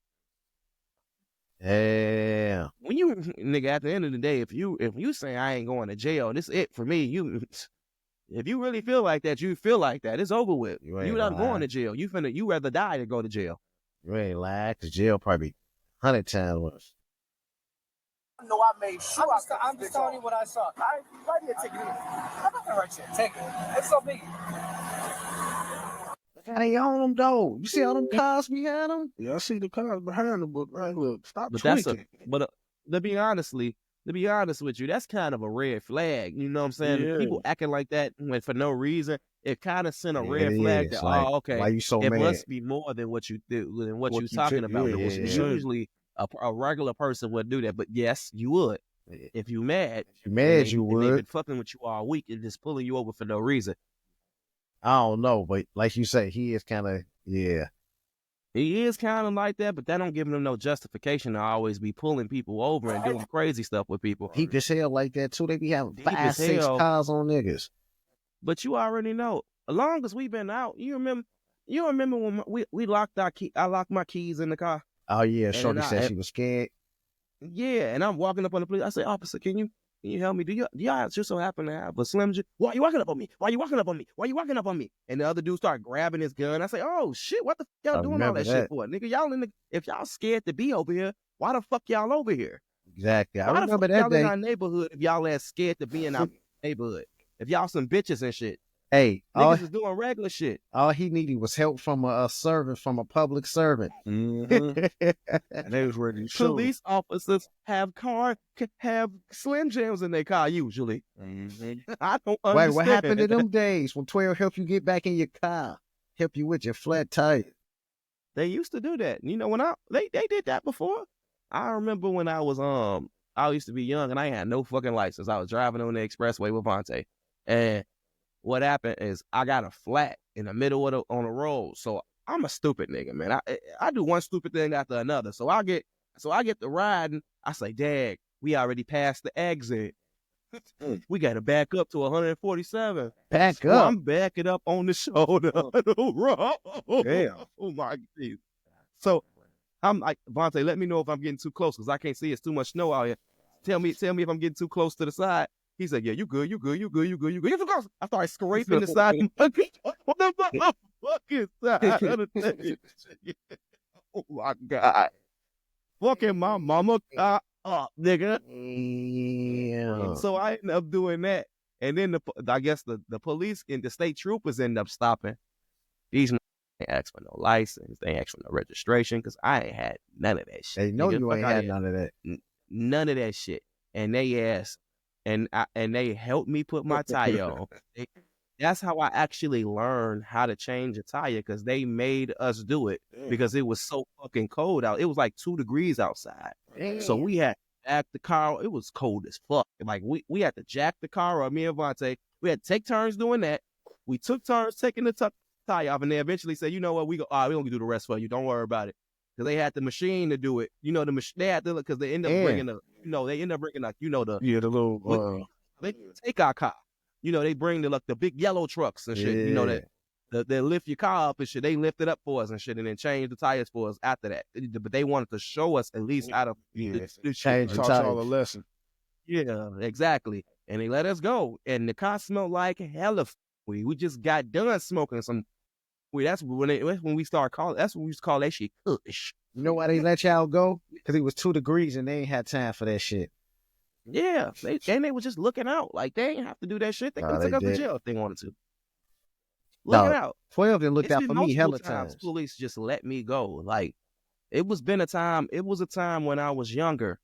Yeah. When you, nigga, at the end of the day, if you say I ain't going to jail, this it for me. If you really feel like that, you feel like that. It's over with. You not going to jail. You rather die than go to jail. You ain't lying, because jail probably 100 times worse. No, I made sure. I'm just telling you what I saw. Why do you take it in? I'm not gonna write you. Take it. It's so big. They on them though. You see all them cars behind them? Yeah, I see the cars behind them, but right, look, stop but tweaking. To be honest with you, that's kind of a red flag. You know what I'm saying? Yeah. People acting like that for no reason, it kind of sent a red flag that, like, okay, why you so it mad? must be more than what you do, than what you're talking about. Usually a regular person would do that, but yes, you would. If you mad, you would. They've been fucking with you all week and just pulling you over for no reason. I don't know, but like you say, he is kind of, yeah. He is kind of like that, but that don't give him no justification to always be pulling people over and doing crazy stuff with people. Deep as hell like that too. They be having Deep 5, as 6 hell. cars on niggas. But you already know, as long as we've been out, you remember when we locked our key, I locked my keys in the car. Oh yeah, And Shorty then said she was scared. Yeah, and I'm walking up on the police. I say, officer, can you help me? Do y'all just so happen to have a Slim Jim? Why you walking up on me? Why you walking up on me? Why you walking up on me? And the other dude start grabbing his gun. I say, oh shit, what the fuck y'all doing all that shit for? Nigga, y'all if y'all scared to be over here, why the fuck y'all over here? Exactly. I Why remember the fuck that y'all in day. our neighborhood if y'all ass scared to be in our neighborhood? If y'all some bitches and shit. Hey, Niggas is doing regular shit. all he needed was help from a servant, from a public servant. Mm-hmm. And they was ready to shoot. Police officers have Slim Jims in their car usually. Mm-hmm. I don't Wait, understand. what happened to them days when 12 helped you get back in your car, help you with your flat tire? They used to do that. You know, when they did that before. I remember when I was I used to be young and I had no fucking license. I was driving on the expressway with Vontae, and what happened is I got a flat in the middle of on the road. So I'm a stupid nigga, man. I do one stupid thing after another. So I get the riding. I say, Dad, we already passed the exit. We got to back up to 147. Back So up. I'm backing up on the shoulder of the road. Damn. Oh my God. So I'm like, Vontae, let me know if I'm getting too close because I can't see. It's too much snow out here. Tell me if I'm getting too close to the side. He said, yeah, you good. You're too close. I started scraping the side of the on the fucking side of the thing. Oh my God. Fucking my mama car up, nigga. Yeah. So I ended up doing that. And then I guess the police and the state troopers ended up stopping. These they asked for no license. They asked for no registration because I ain't had none of that shit. They know nigga. you ain't Fuck had none of that. None of that shit. And they asked, and they helped me put my tire on. That's how I actually learned how to change a tire because they made us do it because it was so fucking cold out. It was like 2 degrees outside. So we had to jack the car. It was cold as fuck. Like we had to jack the car up, me and Vontae. We had to take turns doing that. We took turns taking the tire off, and they eventually said, you know what, we don't do the rest for you. Don't worry about it. Because they had the machine to do it. You know, they had to, because they end up bringing the little, they take our car. You know, they bring the big yellow trucks and shit. You know, that they lift your car up and shit. They lift it up for us and shit and then change the tires for us after that. But they wanted to show us at least how to change the Taught tires. y'all a lesson. Yeah, exactly. And they let us go. And the car smelled like hella weed. We just got done smoking some weed. That's when we started calling. That's when we used to call that shit kush. You know why they let y'all go? Because it was 2 degrees and they ain't had time for that shit. Yeah, they were just looking out. Like, they ain't have to do that shit. They could have took us to jail if they wanted to. Looking out. 12 didn't look It's out been for me hella multiple times. Police just let me go. Like, it was a time when I was younger.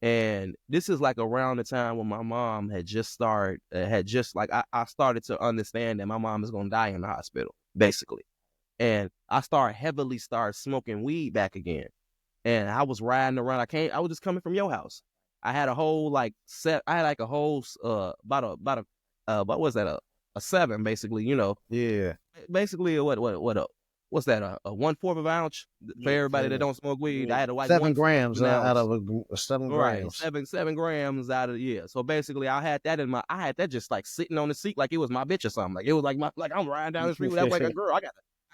And this is like around the time when my mom had just started, I started to understand that my mom is going to die in the hospital, basically. And I heavily started smoking weed back again. And I was riding around. I was just coming from your house. I had a whole what was that? A 7, basically, you know. Yeah. Basically, what's that? A 1/4 of an ounce for everybody that don't smoke weed. I had a 7 grams out ounce. of 7 Right, grams. 7 grams out of So basically, I had that just like sitting on the seat like it was my bitch or something. Like it was like I'm riding down the street with that like a girl. I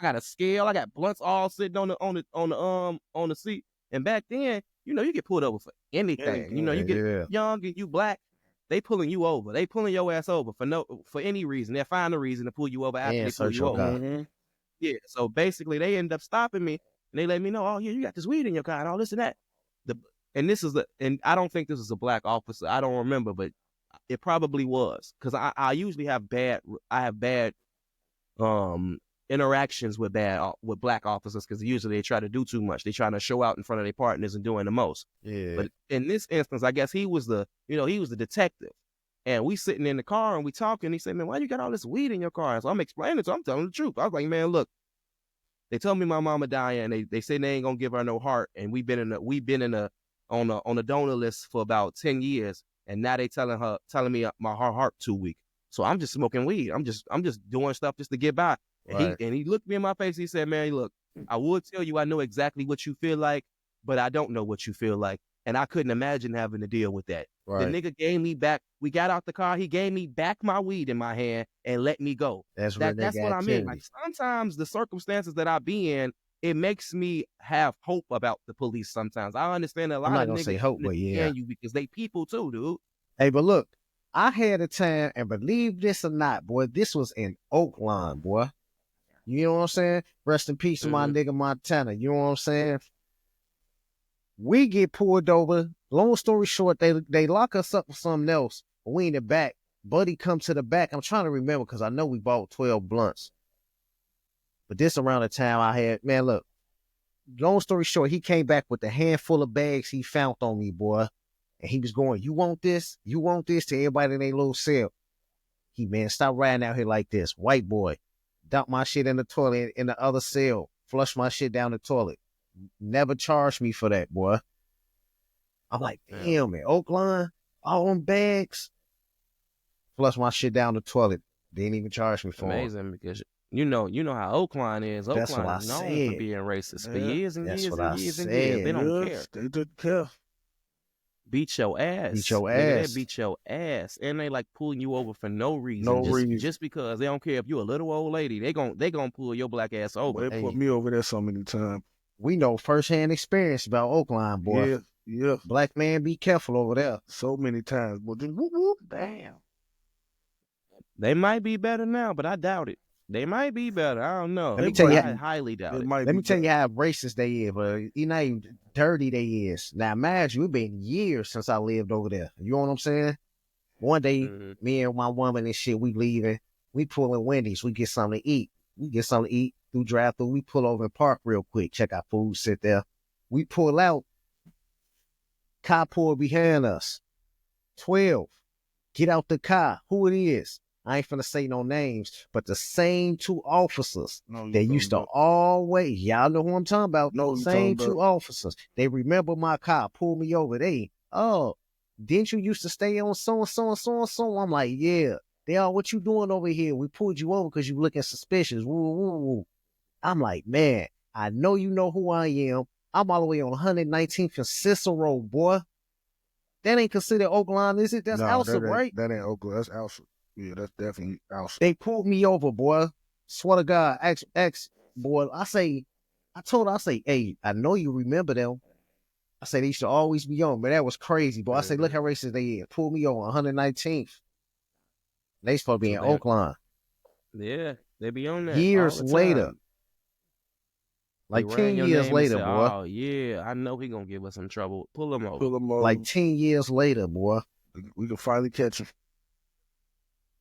got a scale. I got blunts all sitting on the seat. And back then, you know, you get pulled over for anything. You know, you get young and you black. They pulling you over. They pulling your ass over for any reason. They'll find a reason to pull you over after they pull you over. Mm-hmm. Yeah. So basically, they end up stopping me and they let me know, oh yeah, you got this weed in your car and all this and that. And I don't think this is a black officer. I don't remember, but it probably was because I usually have bad interactions with black officers because usually they try to do too much. They trying to show out in front of their partners and doing the most. Yeah. But in this instance, I guess he was the detective. And we sitting in the car and we talking. He said, man, why you got all this weed in your car? So I'm explaining to him, I'm telling the truth. I was like, man, look, they told me my mama dying. They said they ain't gonna give her no heart. And we've been on a donor list for about 10 years. And now they telling me her heart too weak. So I'm just smoking weed. I'm just doing stuff just to get by. And he looked me in my face. He said, man, look, I would tell you I know exactly what you feel like, but I don't know what you feel like. And I couldn't imagine having to deal with that. Right. The nigga gave me back. We got out the car. He gave me back my weed in my hand and let me go. That's what That's what I mean. Like sometimes the circumstances that I be in, it makes me have hope about the police. Sometimes I understand a lot I'm not of gonna niggas say hope, but yeah. you because they people too, dude. Hey, but look, I had a time, and believe this or not, boy, this was in Oakland, boy. You know what I'm saying? Rest in peace to my nigga Montana. You know what I'm saying? We get pulled over. Long story short, they lock us up for something else. We in the back. Buddy come to the back. I'm trying to remember because I know we bought 12 blunts. But this around the time I had, man, look. Long story short, he came back with a handful of bags he found on me, boy. And he was going, you want this? You want this? To everybody in their little cell. He, man, stop riding out here like this. White boy. Dump my shit in the toilet in the other cell. Flush my shit down the toilet. Never charged me for that, boy. I'm like, damn, man. Oakland, all them bags. Flush my shit down the toilet. Didn't even charge me for it. Amazing because you know how Oakland is. That's Oakland what is I known for said. being racist for Yeah. years and That's years what and I years and said. years. They don't care. They didn't care. Beat your ass. Beat your Nigga, ass. they beat your ass. And they like pulling you over for no reason. No reason. Just because they don't care if you a little old lady. They gon' pull your black ass over. They put me over there so many times. We know firsthand experience about Oakland, boy. Yeah. Black man, be careful over there. So many times. But then whoop whoop. Damn. They might be better now, but I doubt it. They might be better. I don't know. Let me tell you- I highly doubt it. Let me tell you how racist they is, but you know how dirty they is. Now imagine it's been years since I lived over there. You know what I'm saying? One day, me and my woman and shit, we leaving. We pulling Wendy's. We get something to eat. Through drive-through. We pull over and park real quick. Check our food, sit there. We pull out. Car pull behind us. 12. Get out the car. Who it is? I ain't finna say no names, but the same two officers that used to always, y'all know who I'm talking about. No, same two officers. They remember my car, pulled me over. Didn't you used to stay on so and so and so and so? I'm like, yeah. They all, what you doing over here? We pulled you over because you looking suspicious. Woo, woo, woo. I'm like, man, I know you know who I am. I'm all the way on 119th and Cicero, boy. That ain't considered Oakland, is it? That's Alsip, right? That ain't Oakland. That's Alsip. Yeah, that's definitely Alsip. They pulled me over, boy. Swear to God, boy. I told her, hey, I know you remember them. I say they used to always be on, but that was crazy, boy. I say, look how racist they is. Pulled me over 119th. They supposed to be in Oakland. Yeah, they be on that. Years later. Like 10 years later, say, boy. Oh, yeah, I know he gonna give us some trouble. Pull him over. Like 10 years later, boy. We can finally catch him.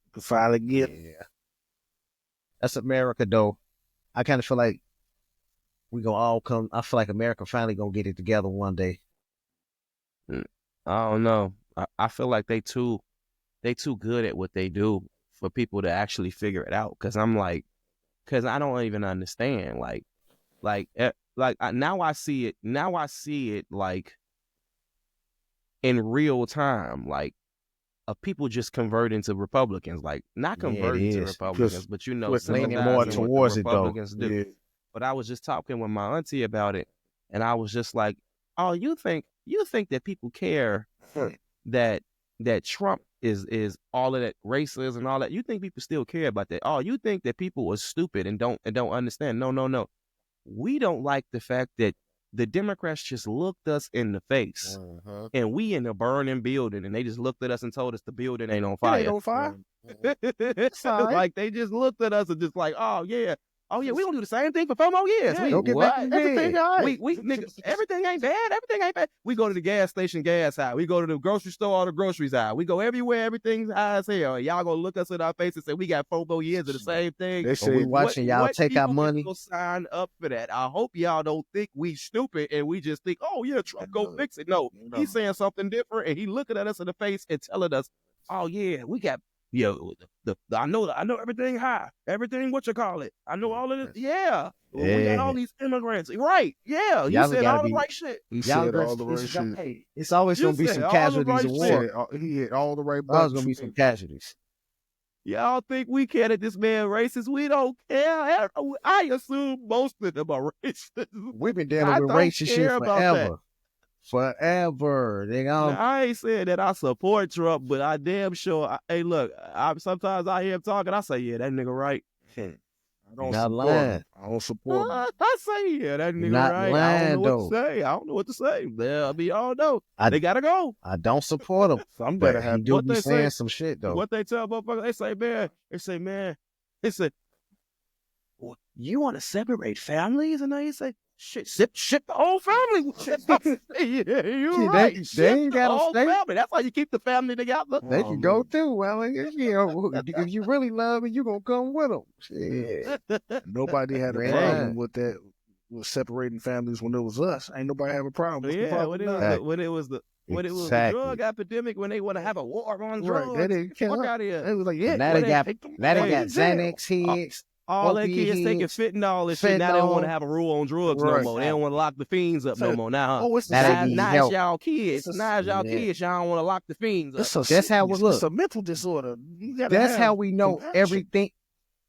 We can finally get him. Yeah. That's America, though. I kind of feel like we gonna all come. I feel like America finally gonna get it together one day. I don't know. I feel like they too good at what they do for people to actually figure it out. Cause I don't even understand. Now I see it like in real time, like people just converting to Republicans, like not converting to Republicans, but leaning more towards it though. Yeah. But I was just talking with my auntie about it, and I was just like, "Oh, you think that people care that Trump is all of that racist and all that? You think people still care about that? Oh, you think that people are stupid and don't understand? No. We don't like the fact that the Democrats just looked us in the face, and we in a burning building, and they just looked at us and told us the building ain't on fire. It ain't on fire. Like they just looked at us and just like, oh yeah, we gonna do the same thing for 4 more years. Yeah, We don't get back in everything, bed. we nigga, everything ain't bad. We go to the gas station, gas high. We go to the grocery store, all the groceries high. We go everywhere, everything's high as hell. Y'all gonna look us in our face and say we got 4 more years of the same thing. They say we watching y'all take our money. People sign up for that. I hope y'all don't think we stupid and we just think, oh yeah, Trump go fix it. No, he's saying something different and he looking at us in the face and telling us, oh yeah, we got. I know everything high, everything what you call it. I know all of this. Yeah. We got all these immigrants, right? Yeah, you said all the right shit. He said all the right shit. Hey, it's always gonna be some casualties of war. He hit all the right There's buttons. gonna be some casualties. Y'all think we care that this man racist? We don't care. I assume most of them are racist. We've been dealing I with don't racist shit care about that. forever. Now, I ain't saying that I support Trump, but I damn sure. Hey, look, sometimes I hear him talking. I say, yeah, that nigga right. I don't Not support lying. him. I don't support him. I say, yeah, that nigga Not right. I lying, don't know though. what to say. I don't know what to say. Well, I mean, I don't know. I- They gotta go. I don't support him, Some but better he have. do what be they saying say- some shit though. What they tell motherfuckers, they say, well, you want to separate families? And they say, shit, ship the whole family. Yeah, you're Shit, right. they Ship ain't the gotta whole stay. family. That's how you keep the family together. They can go through. Well, you know, if you really love me, you gonna come with them. Shit. Nobody had a You ain't problem lying. with that, with separating families when it was us. Ain't nobody have a problem. What's the Yeah, problem now? when it was the Exactly. drug epidemic, when they want to have a war on drugs. Right, they didn't care. Fuck out of here. They was like, yeah, Now what they they got take them now they fucking got jail. Xanax heads. All their kids taking Opiates, fentanyl and shit. Now they don't want to fentanyl. have a rule on drugs no Right. more. They don't want to lock the fiends up no So- more now. Huh? Oh, it's Now they a, need Now it's help. y'all kids. It's a- Now it's y'all yeah. kids. Y'all don't want to lock the fiends up. it's a That's how it sickness. look. It's a mental disorder. You gotta That's have how we know compassion. everything.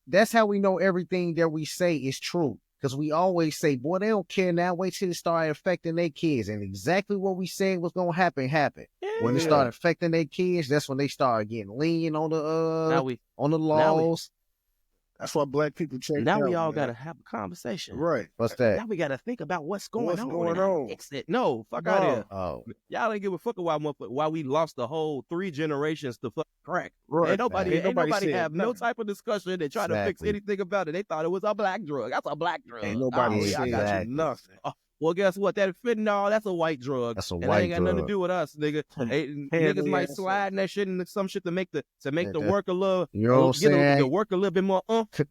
That's how we know everything that we say is true. Because we always say, boy, they don't care now. Wait till it start affecting their kids. And exactly what we said was going to happen, happened. When it Yeah. start affecting their kids, that's when they start getting lenient on the now we laws. That's why black people check now we out, all man. gotta have a conversation. Right. What's that? Now we gotta think about what's going What's on. going and how to on? fix it. No, fuck out No. here. Oh, Y'all ain't give a fuck why we lost the whole 3 generations to fuck crack. Right. Ain't nobody said have no nothing. type of discussion. They try to fix Exactly. anything about it. They thought it was a black drug. That's a black drug. Ain't nobody Oh, yeah, I said got you. Exactly. nothing. Well, guess what? That fentanyl, that's a white drug. That's a and white that ain't got nothing to drug. do with us, nigga. Niggas might slide in that shit and some shit to make the that- work a little, you know what I'm saying? the work a little bit more.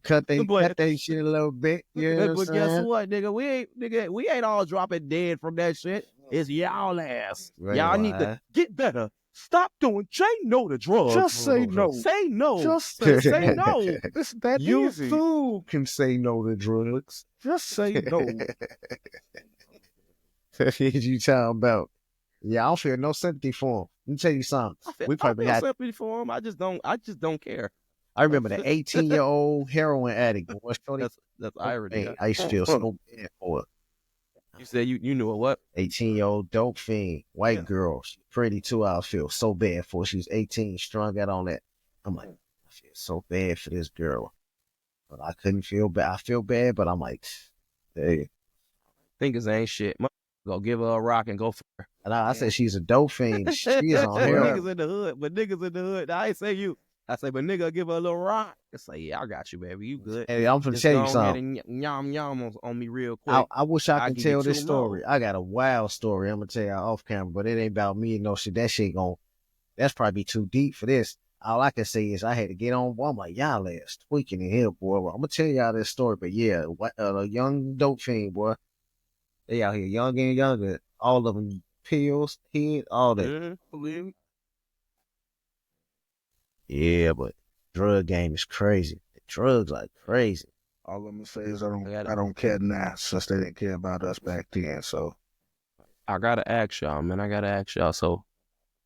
Cut they But- shit a little bit. You know But what I'm guess saying? what, nigga? We ain't all dropping dead from that shit. It's y'all ass. Right, Y'all need to get better. Stop doing. Say no to drugs. Just say no. Say no. Just say no. It's that You easy. too can say no to drugs. Just say no. What you talking about? Yeah, I don't feel no sympathy for him. Let me tell you something. We probably I feel had. sympathy for him. I just don't care. I remember the 18-year-old heroin addict. Boy, shorty, That's irony. man, I used to feel so bad for her. You said you knew what? 18-year-old dope fiend, white Yeah. girl, she pretty too. I feel so bad for her. She was 18, strung out on that. I'm like, I feel so bad for this girl, but I couldn't feel bad. I feel bad, but I'm like, hey. Thinkers ain't shit. Go give her a rock and go for her. And I said she's a dope fiend. She is on heroin. Niggas in the hood. I ain't say you. I say, but nigga, give her a little rock. I say, yeah, I got you, baby. You good? Hey, I'm finna Just tell go you ahead something. and yum on me real quick. I wish I I'll could give you tell this 2 story. more. I got a wild story. I'm gonna tell you off camera, but it ain't about me. No shit. That shit that's probably too deep for this. All I can say is I had to get on. Boy, I'm like, y'all ass tweaking in here, boy. Well, I'm gonna tell y'all this story, but yeah, a young dope fiend, boy. They out here younger and younger. All of them pills, head, all that. Yeah, believe me. Yeah, but drug game is crazy. The drugs are crazy. All I'm gonna say is I got it. don't care now, since they didn't care about us back then. So I gotta ask y'all, man. So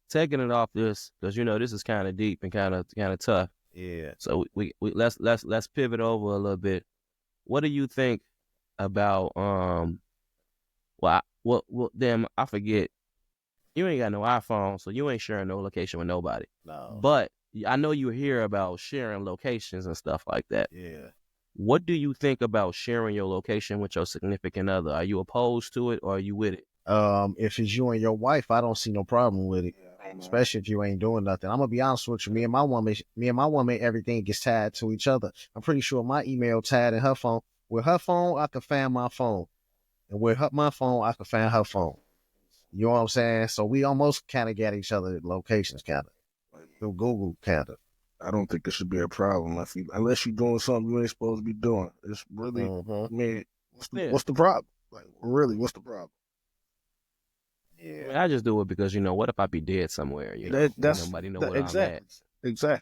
taking it off this, because this is kind of deep and kind of tough. Yeah. So we let's pivot over a little bit. What do you think about damn, I forget. You ain't got no iPhone, so you ain't sharing no location with nobody. No. But I know you hear about sharing locations and stuff like that. Yeah. What do you think about sharing your location with your significant other? Are you opposed to it or are you with it? If it's you and your wife, I don't see no problem with it. Especially if you ain't doing nothing. I'm gonna be honest with you. Me and my woman, everything gets tied to each other. I'm pretty sure my email tied in her phone. With her phone, I can find my phone, and with my phone, I can find her phone. You know what I'm saying? So we almost kind of get each other locations, kind of through Google, kind of. I don't think it should be a problem unless you're doing something you ain't supposed to be doing. It's really, I mean, what's the problem? Like, really, what's the problem? I mean, I just do it because what if I be dead somewhere? That's nobody know where exactly. I'm at. Exactly.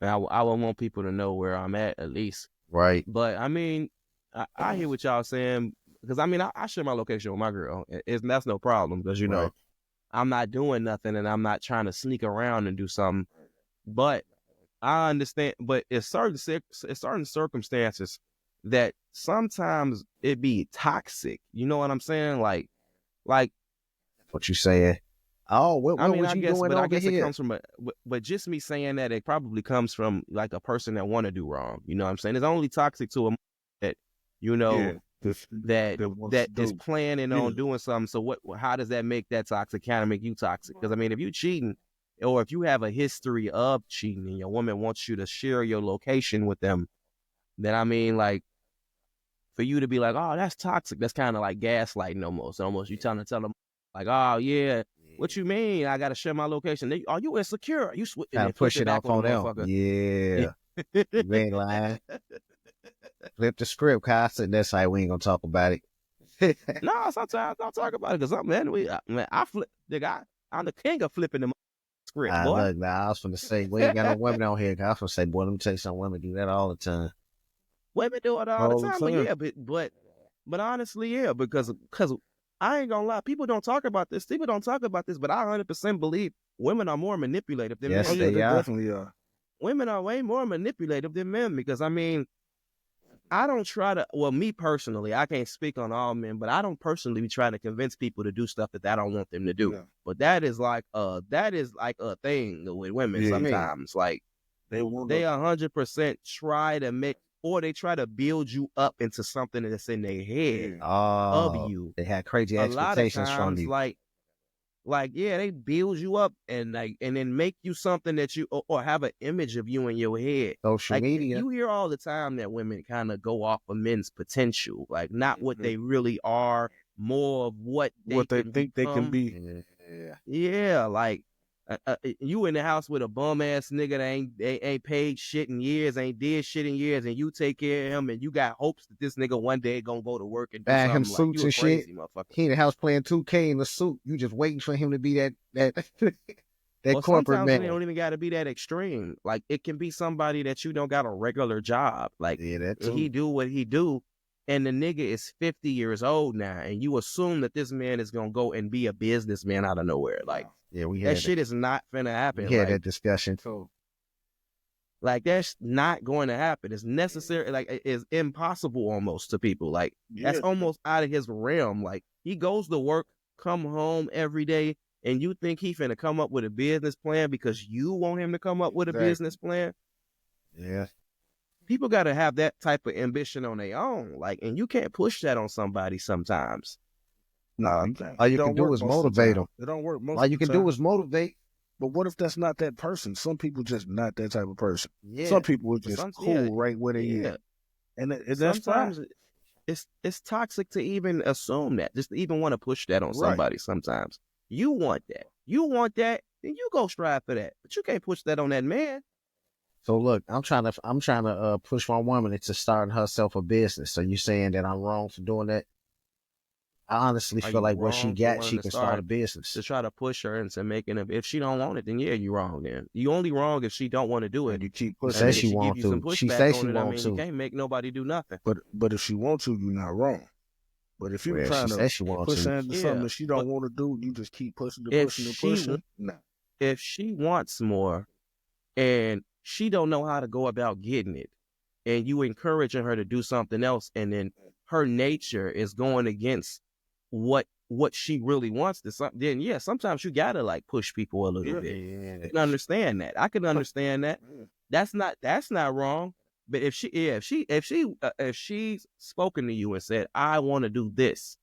And I would want people to know where I'm at least. Right. But I mean, I hear what y'all saying because I share my location with my girl. That's no problem because Right. I'm not doing nothing and I'm not trying to sneak around and do something. But I understand, but it's certain circumstances that sometimes it be toxic. You know what I'm saying? Like What you saying? Oh, what I mean, was you doing I over guess it here? comes from but just me saying that, it probably comes from like a person that want to do wrong. You know what I'm saying? It's only toxic to a that, you know, that is planning on doing something. So how does that make that toxic? Kind of make you toxic? Because I mean, if you cheating, or if you have a history of cheating and your woman wants you to share your location with them, then I mean, like, for you to be like, oh, that's toxic, that's kind of like gaslighting almost. Almost you trying to tell them like, oh yeah, what you mean? I gotta share my location. Are you insecure? You and Kind then of flip push it it back off on on the them. motherfucker. Yeah. You ain't lying. Flip the script, Kai. I said that's how we ain't gonna talk about it. No, sometimes I'll talk about it because I flip, nigga. I'm the king of flipping the script, boy. Look, I was finna say we ain't got no women on here. I was finna say, boy, let me tell you something. Women do that all the time. Women do it all the time, but yeah, but honestly, yeah, because I ain't gonna lie, people don't talk about this. People don't talk about this, but I 100% believe women are more manipulative than Yes, men. They are. definitely are. Women are way more manipulative than men because I mean, I don't try to. Well, me personally, I can't speak on all men, but I don't personally be trying to convince people to do stuff that I don't want them to do. Yeah. But that is like a thing with women sometimes. Like They 100% try to make, or they try to build you up into something that's in their head of you. They had crazy A lot of expectations from times, you. like yeah, they build you up and then make you something that you or have an image of you in your head. Social Like media. you hear all the time that women kind of go off of men's potential, like not what they really are, more of what they think they can be. Yeah, like you in the house with a bum ass nigga that ain't paid shit in years, ain't did shit in years, and you take care of him, and you got hopes that this nigga one day gonna go to work and do Bag him something. Like suits you a and crazy shit. motherfucker. He in the house playing 2K in the suit. You just waiting for him to be that Well, corporate sometimes man. it don't even got to be that extreme. Like it can be somebody that you don't got a regular job. Like that too. he do what he do, and the nigga is 50 years old now, and you assume that this man is gonna go and be a businessman out of nowhere. Like we that shit is not finna happen. We had that discussion. Like that's not going to happen. It's necessary. Like it's impossible almost to people. Like that's almost out of his realm. Like he goes to work, come home every day, and you think he finna come up with a business plan because you want him to come up with a business plan? Yeah. People got to have that type of ambition on their own. Like, and you can't push that on somebody sometimes. No, all you can do is motivate them. It don't work most all you can do is motivate. But what if that's not that person? Some people just not that type of person. Yeah. Some people are just cool right where they at. And that's sometimes fine. it's toxic to even assume that, just to even want to push that on somebody sometimes. You want that. You want that, then you go strive for that. But you can't push that on that man. So look, I'm trying to push my woman into starting herself a business. So you saying that I'm wrong for doing that? I honestly feel like what she got, she can start a business. To try to push her into making it. If she don't want it, then yeah, you're wrong. Then you only wrong if she don't want to do it. And you keep pushing. She says she want to. She says she want to. You can't make nobody do nothing. But if she want to, you're not wrong. But if you're trying to push her into something that she don't want to do, you just keep pushing and pushing. Nah. If she wants more, and she don't know how to go about getting it, and you encouraging her to do something else, and then her nature is going against what she really wants to, then yeah, sometimes you gotta like push people a little bit. You can understand that. I can understand that. That's not wrong. But if she's spoken to you and said, I want to do this,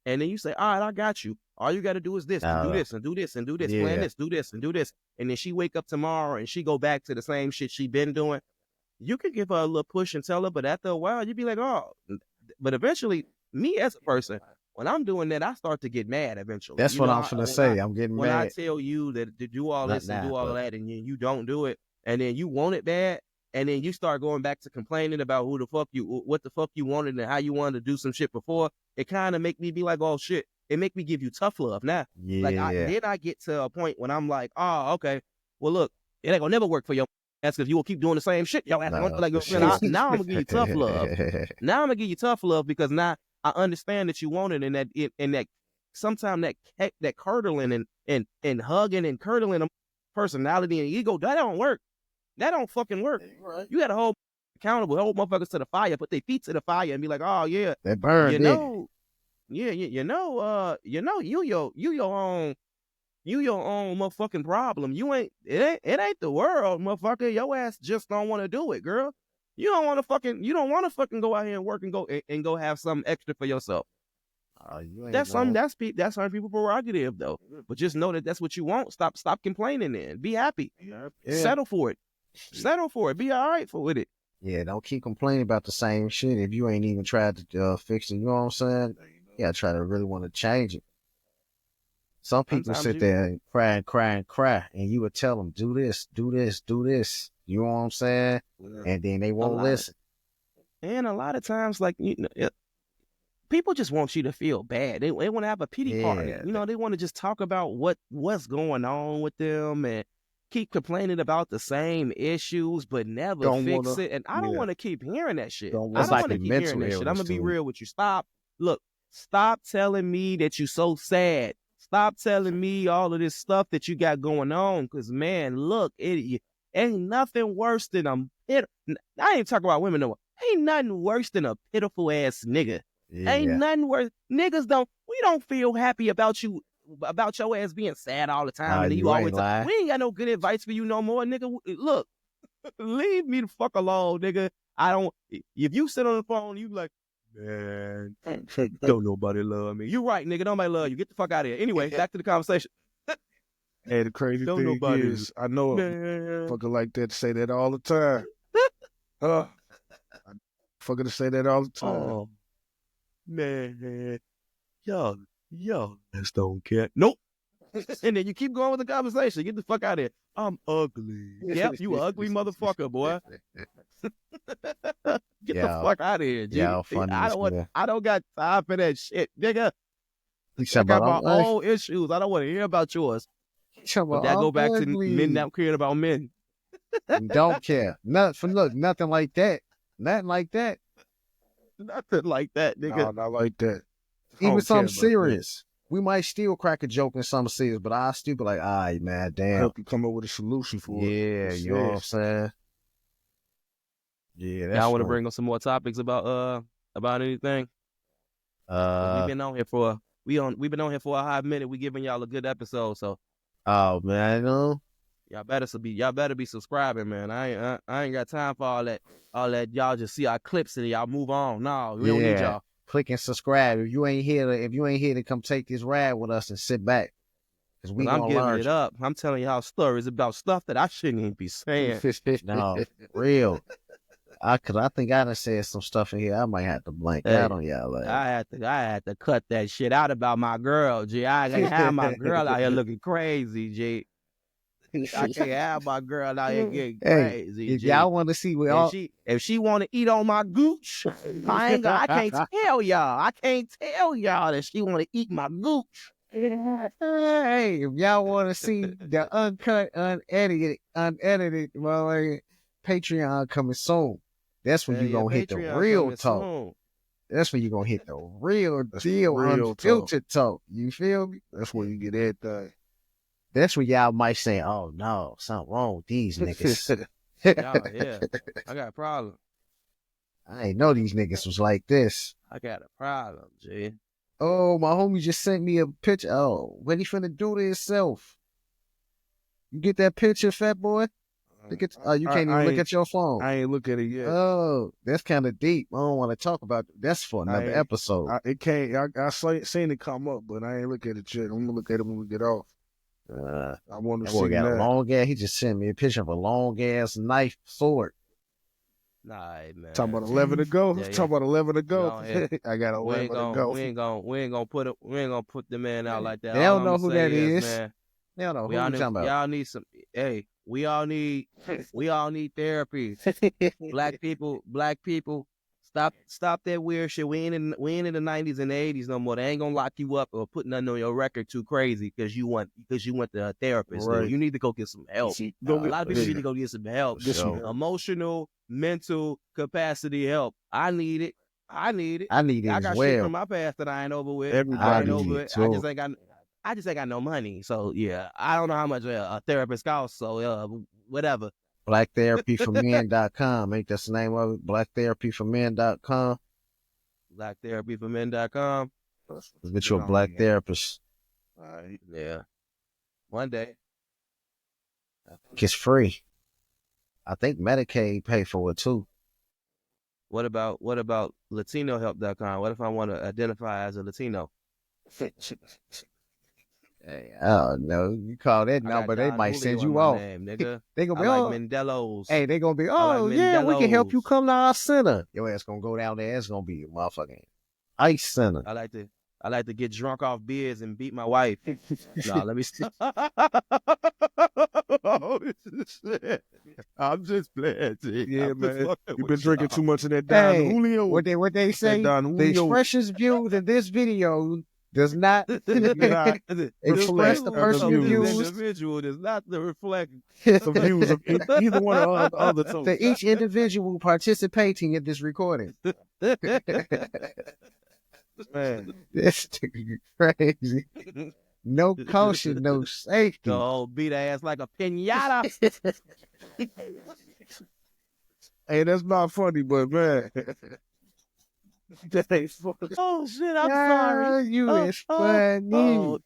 and then you say, all right, I got you. All you got to do is this, and do this, and do this, and do this, plan this, do this, and do this. And then she wake up tomorrow and she go back to the same shit she been doing. You can give her a little push and tell her, but after a while, you'd be like, oh. But eventually, me as a person, when I'm doing that, I start to get mad eventually. That's what I'm finna say. I'm getting mad. When I tell you that to do all this and do all of that, and you don't do it, and then you want it bad, and then you start going back to complaining about what the fuck you wanted and how you wanted to do some shit before, it kind of make me be like, oh shit. It make me give you tough love now. Yeah. Like then I get to a point when I'm like, oh, okay. Well, look, it ain't gonna never work for your ass because you will keep doing the same shit. Yo, now I'm gonna give you tough love. Now I'm gonna give you tough love because now I understand that you want it, and that sometimes that curdling and hugging and curdling a personality and ego, that don't work. That don't fucking work. Right. You got to hold accountable, hold motherfuckers to the fire, put their feet to the fire, and be like, oh yeah, That burn, you know, yeah, you know, you your own motherfucking problem. It ain't the world, motherfucker. Your ass just don't want to do it, girl. You don't want to fucking go out here and work and go have something extra for yourself. You ain't That's wrong. that's some people prerogative though. But just know that that's what you want. Stop complaining then. Be happy. Yeah. Settle for it. Settle for it. Be all right with it. Yeah, don't keep complaining about the same shit if you ain't even tried to fix it. You know what I'm saying? You gotta try to really want to change it. Some people Sometimes sit there and cry, and you would tell them, do this, do this, do this. You know what I'm saying? And then they won't listen. And a lot of times, like, you know, people just want you to feel bad. They want to have a pity party. You know, they want to just talk about what's going on with them and keep complaining about the same issues, but never fix it. And I don't want to keep hearing that shit. I don't want to keep hearing that shit. I'm gonna be real with you. Stop telling me that you're so sad. Stop telling me all of this stuff that you got going on. Cause man, look, it ain't nothing worse than I ain't talking about women no more. Ain't nothing worse than a pitiful ass nigga. Yeah. Ain't nothing worse. Niggas we don't feel happy about your ass being sad all the time. And you always we ain't got no good advice for you no more, nigga. Look, leave me the fuck alone, nigga. If you sit on the phone, you like, man, don't nobody love me. You right, nigga. Nobody love you. Get the fuck out of here. Anyway, back to the conversation. Hey, the crazy thing is, I know a fucker like that say that all the time. Fucker to say that all the time. Oh, man, y'all just don't care. Nope. And then you keep going with the conversation. Get the fuck out of here. I'm ugly. Yep, you ugly motherfucker, boy. Get the fuck out of here, G. I don't got time for that shit, nigga. I got my own issues. I don't want to hear about yours. But that go back to men not caring about men. Don't care. Nothing like that. Nothing like that. Nothing like that, nigga. No, not like that. Even something serious. We might still crack a joke in something serious, but I still be like, all right, man, damn. Help you come up with a solution for it. Yeah, you know what I'm saying? Yeah, that's I want to bring up some more topics about anything. We've been on here for a hot minute. We giving y'all a good episode, so. Oh man, I know. Y'all better be subscribing, man. I ain't got time for all that. Y'all just see our clips and y'all move on. No, we don't need y'all. Click and subscribe if you ain't here to come take this ride with us and sit back. Cause I'm giving it up. I'm telling y'all stories about stuff that I shouldn't even be saying. No, real. I think I done said some stuff in here. I might have to blank out on y'all. Like. I had to cut that shit out about my girl, G. I can't have my girl out here looking crazy, G. I can't have my girl out here getting crazy. If y'all want to see if she want to eat on my gooch, I can't tell y'all. I can't tell y'all that she want to eat my gooch. Hey, if y'all want to see the uncut, unedited, Patreon coming soon. That's when you gonna hit the real talk. Soon. That's when you gonna hit the real deal, unfiltered talk. You feel me? That's when you get everything. That's when y'all might say, "Oh no, something wrong with these niggas." Yeah, I got a problem. I ain't know these niggas was like this. I got a problem, G. Oh, my homie just sent me a picture. Oh, what he finna do to himself? You get that picture, fat boy? You can't even look at your phone. I ain't look at it yet. Oh, that's kind of deep. I don't want to talk about it. That's for another episode. I seen it come up, but I ain't look at it yet. I'm gonna look at it when we get off. I want to see that. A long ass. He just sent me a picture of a long ass knife sword. Nah, man. Talking about 11 to go. Talking about 11 to go. I got 11 to go. We ain't gonna put the man out like that. They don't know who that is. Man, they don't know who you talking about. Y'all need some. Hey, we all need therapy. Black people. Stop that weird shit. We ain't in the 90s and the 80s no more. They ain't gonna lock you up or put nothing on your record too crazy because you went to a therapist. Right. You need to go get some help. A lot of people need to go get some help. Emotional, mental capacity help. I need it. I need it I got as well. Shit from my past that I ain't over with. Everybody over it. I just ain't got no money. So yeah, I don't know how much a therapist costs. So whatever. BlackTherapyForMen.com. Ain't that the name of it? BlackTherapyForMen.com. BlackTherapyForMen.com. Get you a black therapist. All right. Yeah. One day. It's free. I think Medicaid pay for it too. What about LatinoHelp.com? What if I want to identify as a Latino? Hey, oh no, you call that I now, got but they Don might Julio send in you my off. name, nigga. They gonna I be like oh, Mendelos. hey, they gonna be I oh like yeah, we can help you Mendelos. come to our center. Your ass gonna go down there. It's gonna be a motherfucking ice center. I like to get drunk off beers and beat my wife. No, let me stop. Oh, shit. I'm just playing. Yeah, I'm just man. fucking You with been drinking y'all. too much of that Don Hey, Julio. what they say? Don The Julio. expressions viewed in this video does not Not express reflect the other person of this views. views. individual does not reflect. The views of either one of the other two. To each individual participating in this recording. Man. This nigga crazy. No caution, no safety. Go beat her ass like a pinata. Hey, that's not funny, but man. That ain't funny. Oh shit, I'm Ah, sorry. You Oh, is oh, funny. oh.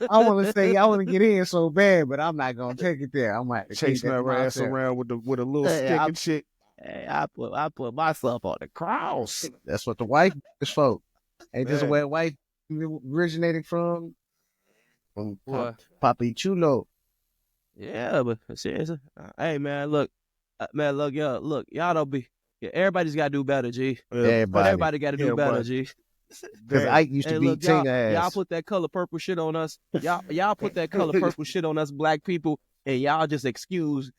I want to say I want to get in so bad, but I'm not gonna take it there. I'm like Chasing her ass around with a little Hey, stick and shit. Hey, I put myself on the cross. That's what the wife is for. Ain't this Man. where wife originated from? From What? Papi Chulo. Yeah, but seriously, hey man, look, y'all don't be. Yeah, everybody's got to do better, G. But everybody got to do better, G. Because Ike used to Hey, beat look, Tina y'all ass. put that color purple shit on us. Y'all put that color purple shit on us black people, and y'all just excuse.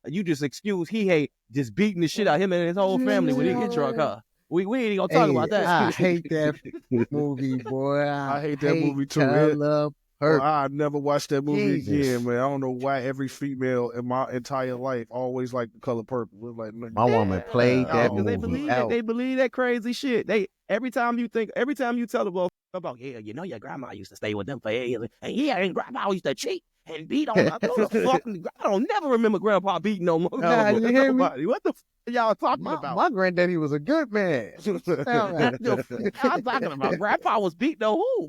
You just excuse he hate just beating the shit out of him and his whole family when he get drunk, huh? We ain't gonna talk about that. I hate that movie, boy. I hate that movie too. Color Well, Purple. I never watched that movie Jesus. again, man. I don't know why every female in my entire life always liked the color purple. It's like, man, My woman played that because movie out. they believe that crazy shit. Every time you tell them about, yeah, you know your grandma used to stay with them for years, and yeah, and grandma used to cheat and beat on us. I don't never remember grandpa beating no more. Nah, you hear me? Nobody. What the y'all talking about? My granddaddy was a good man. I'm talking about grandpa was beating on who?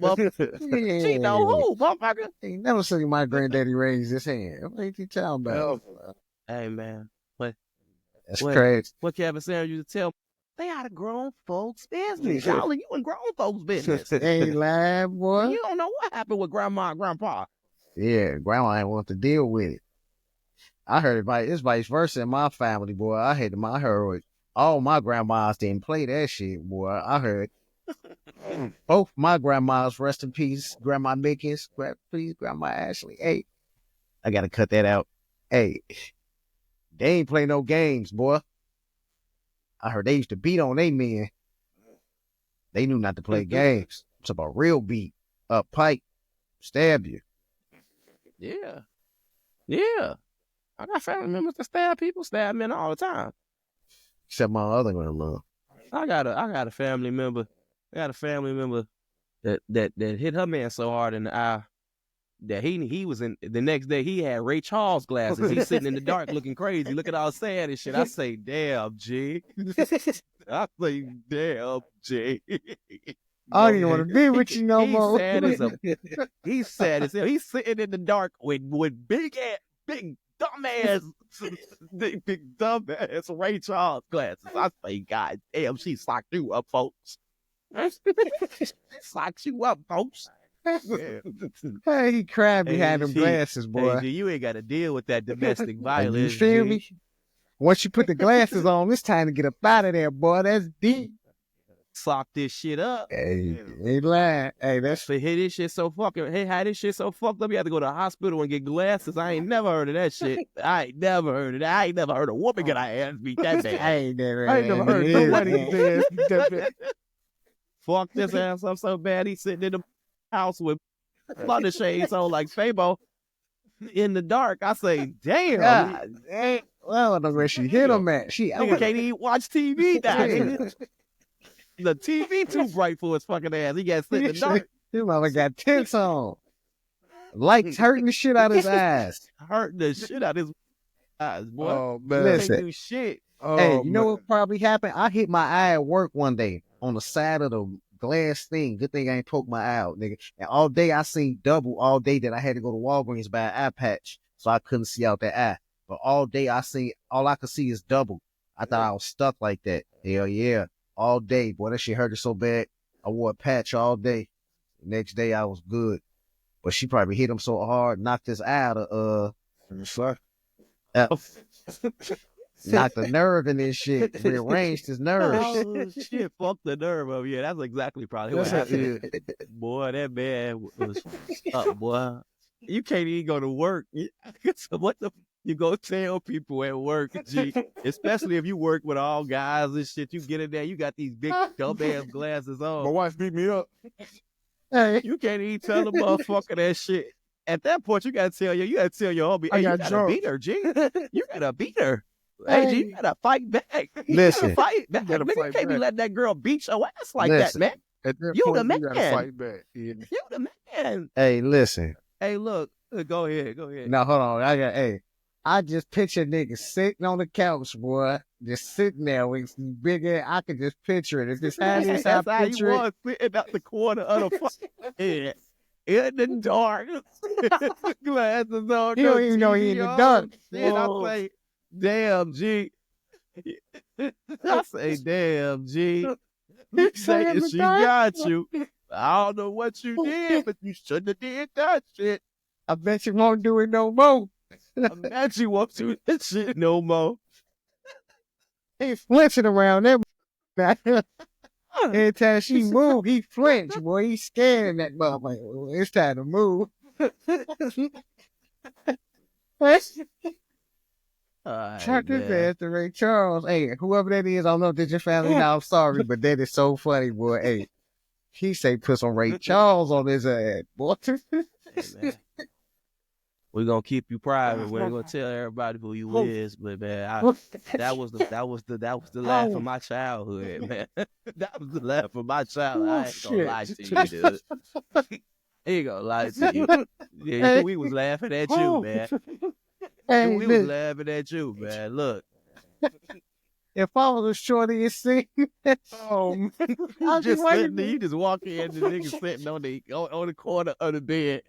Cheating on who, motherfucker? Ain't never seen my granddaddy raise his hand. What ain't you talking about? Hey man, That's crazy. what Kevin Sanders used to tell me, they out of grown folks' business. Y'all are you in grown folks' business. Ain't lying, boy. You don't know what happened with grandma and grandpa. Yeah, grandma ain't want to deal with it. I heard it's vice versa in my family, boy. I heard all my grandmas didn't play that shit, boy. I heard both my grandmas, rest in peace, Grandma Mickens, please, Grandma Ashley. Hey, I gotta cut that out. Hey, they ain't play no games, boy. I heard they used to beat on they men. They knew not to play games. It's about real beat, up pipe, stab you. Yeah. Yeah. I got family members that stab men all the time. Except my other grandma. I got a family member. That hit her man so hard in the eye that he was in the next day he had Ray Charles glasses. He's sitting in the dark looking crazy, looking all sad and shit. I say, damn, G. I say, damn, G. I don't even want to be with you no more. He's sad as hell. He's sitting in the dark with big dumbass Ray Charles glasses. I say, God damn, she socked you up, folks. Socked you up, folks. Hey, he cried behind them glasses, boy. Hey, you ain't got to deal with that domestic violence. You feel me? Once you put the glasses on, it's time to get up out of there, boy. That's deep. Sock this shit up. Hey, ain't lying. Hey, that's for hit this shit so fucking. Hey, how this shit so fucked up? You have to go to the hospital and get glasses. I ain't never heard of that shit. I ain't never heard of that. I ain't never heard a woman get her ass beat that bad. I ain't never heard nobody get their ass beat that bad. Fuck this ass up so bad. He's sitting in the house with thunder shades on like Fabo in the dark. I say, damn. God, dang. Well, I don't know where she hit him at. Nigga can't even watch TV now. The TV too bright for his fucking ass. He got sit in the dark. His mama got tents on. Lights hurting the shit out of his eyes. Hurting the shit out of his boy. Oh man. You can't Listen. do shit. Oh, Hey, you know man. what probably happened? I hit my eye at work one day on the side of the glass thing. Good thing I ain't poked my eye out, nigga. And all day I seen double all day that I had to go to Walgreens buy an eye patch, so I couldn't see out that eye. But all day all I could see is double. I thought I was stuck like that. Hell yeah. All day. Boy, that shit hurted so bad. I wore a patch all day. Next day I was good. But she probably hit him so hard, knocked his eye out of knocked the nerve in this shit, rearranged his nerves. Oh shit, fuck the nerve of yeah. That's exactly probably what happened. Boy, that man was up, boy. You can't even go to work. So what the you go tell people at work, G, especially if you work with all guys and shit. You get in there, you got these big dumbass glasses My on. wife beat me up. Hey, You can't even tell the motherfucker that shit. At that point, you gotta tell your homie, I hey, you got gotta drunk. beat her, G. You gotta beat her. Hey, G, you gotta fight back. You Listen. gotta fight back. gotta Nigga, fight you can't be back. letting that girl beat your ass like Listen. that, man. At that You point, the you gotta man. fight back. Yeah. You the man. hey, listen. Hey, look. Go ahead. Now hold on. I just picture niggas sitting on the couch, boy. Just sitting there with some big ass. I can just picture it. If this how this how That's I how he picture it. was sitting out the corner of the fucking head. In the dark. Glasses on. He no don't even know he TV in the on. dark. Shit, Whoa. I say, damn, G. I say, damn, G. He say in Say the she dark. got you. I don't know what you did, but you shouldn't have did that shit. I bet you won't do it no more. Imagine you won't do that shit no more. He flinching around there. Every time she move, he flinch, boy. He scared that motherfucker. It's time to move. Chuck his ass to Ray Charles. Hey, whoever that is, I don't know if that's your family now. I'm sorry, but that is so funny, boy. Hey, he say put some Ray Charles on his ass, boy. We're gonna keep you private. We ain't gonna tell everybody who you is, but man, that was the laugh of my childhood, man. That was the laugh of my childhood. I ain't gonna lie to you, dude. I ain't gonna lie to you. Yeah, we was laughing at you, man. Hey, We was laughing at you, man. Look. if I was a shorty, it seemed. You just sitting there, you just walk in, the nigga sitting on the corner of the bed,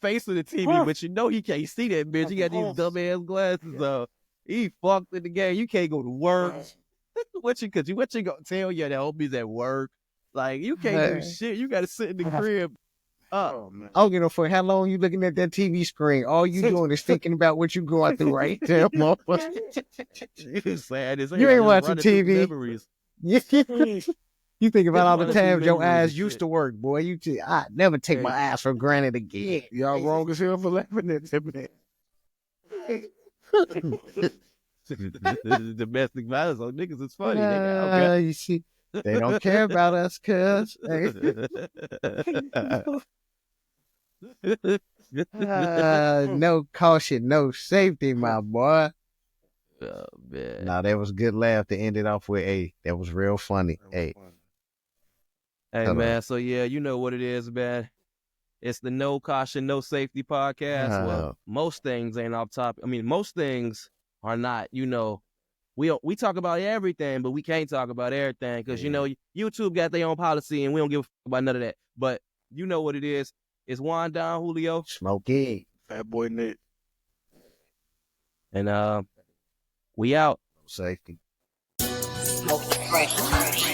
facing the TV, but you know he can't see that bitch. He got these dumbass glasses on. He fucked in the game. You can't go to work. What you gonna tell your homies at work? Like, you can't do shit. You gotta sit in the crib. Oh man. I don't give no fuck how long you looking at that TV screen. All you doing is thinking about what you going through right there, motherfucker. You sad as hell. You ain't Just watching running through TV. memories. You think about all the Just times your running through eyes memories used and to work, boy. I never take my eyes for granted again. Y'all wrong as hell for laughing at that man. Domestic violence on niggas is funny. Nigga. You see, they don't care about us, cuz. No caution, no safety, my boy. Oh, man. Nah, that was a good laugh to end it off with. Hey, that was real funny. Hey, Hey, Hello. man. So, yeah, you know what it is, man. It's the No Caution, No Safety podcast. Well, most things ain't off topic. I mean, most things are not, we talk about everything, but we can't talk about everything because, YouTube got their own policy and we don't give a fuck about none of that. But you know what it is. It's Juan Don Julio. Smokey. Fat boy Nick. And we out. Safety. Smoke fresh.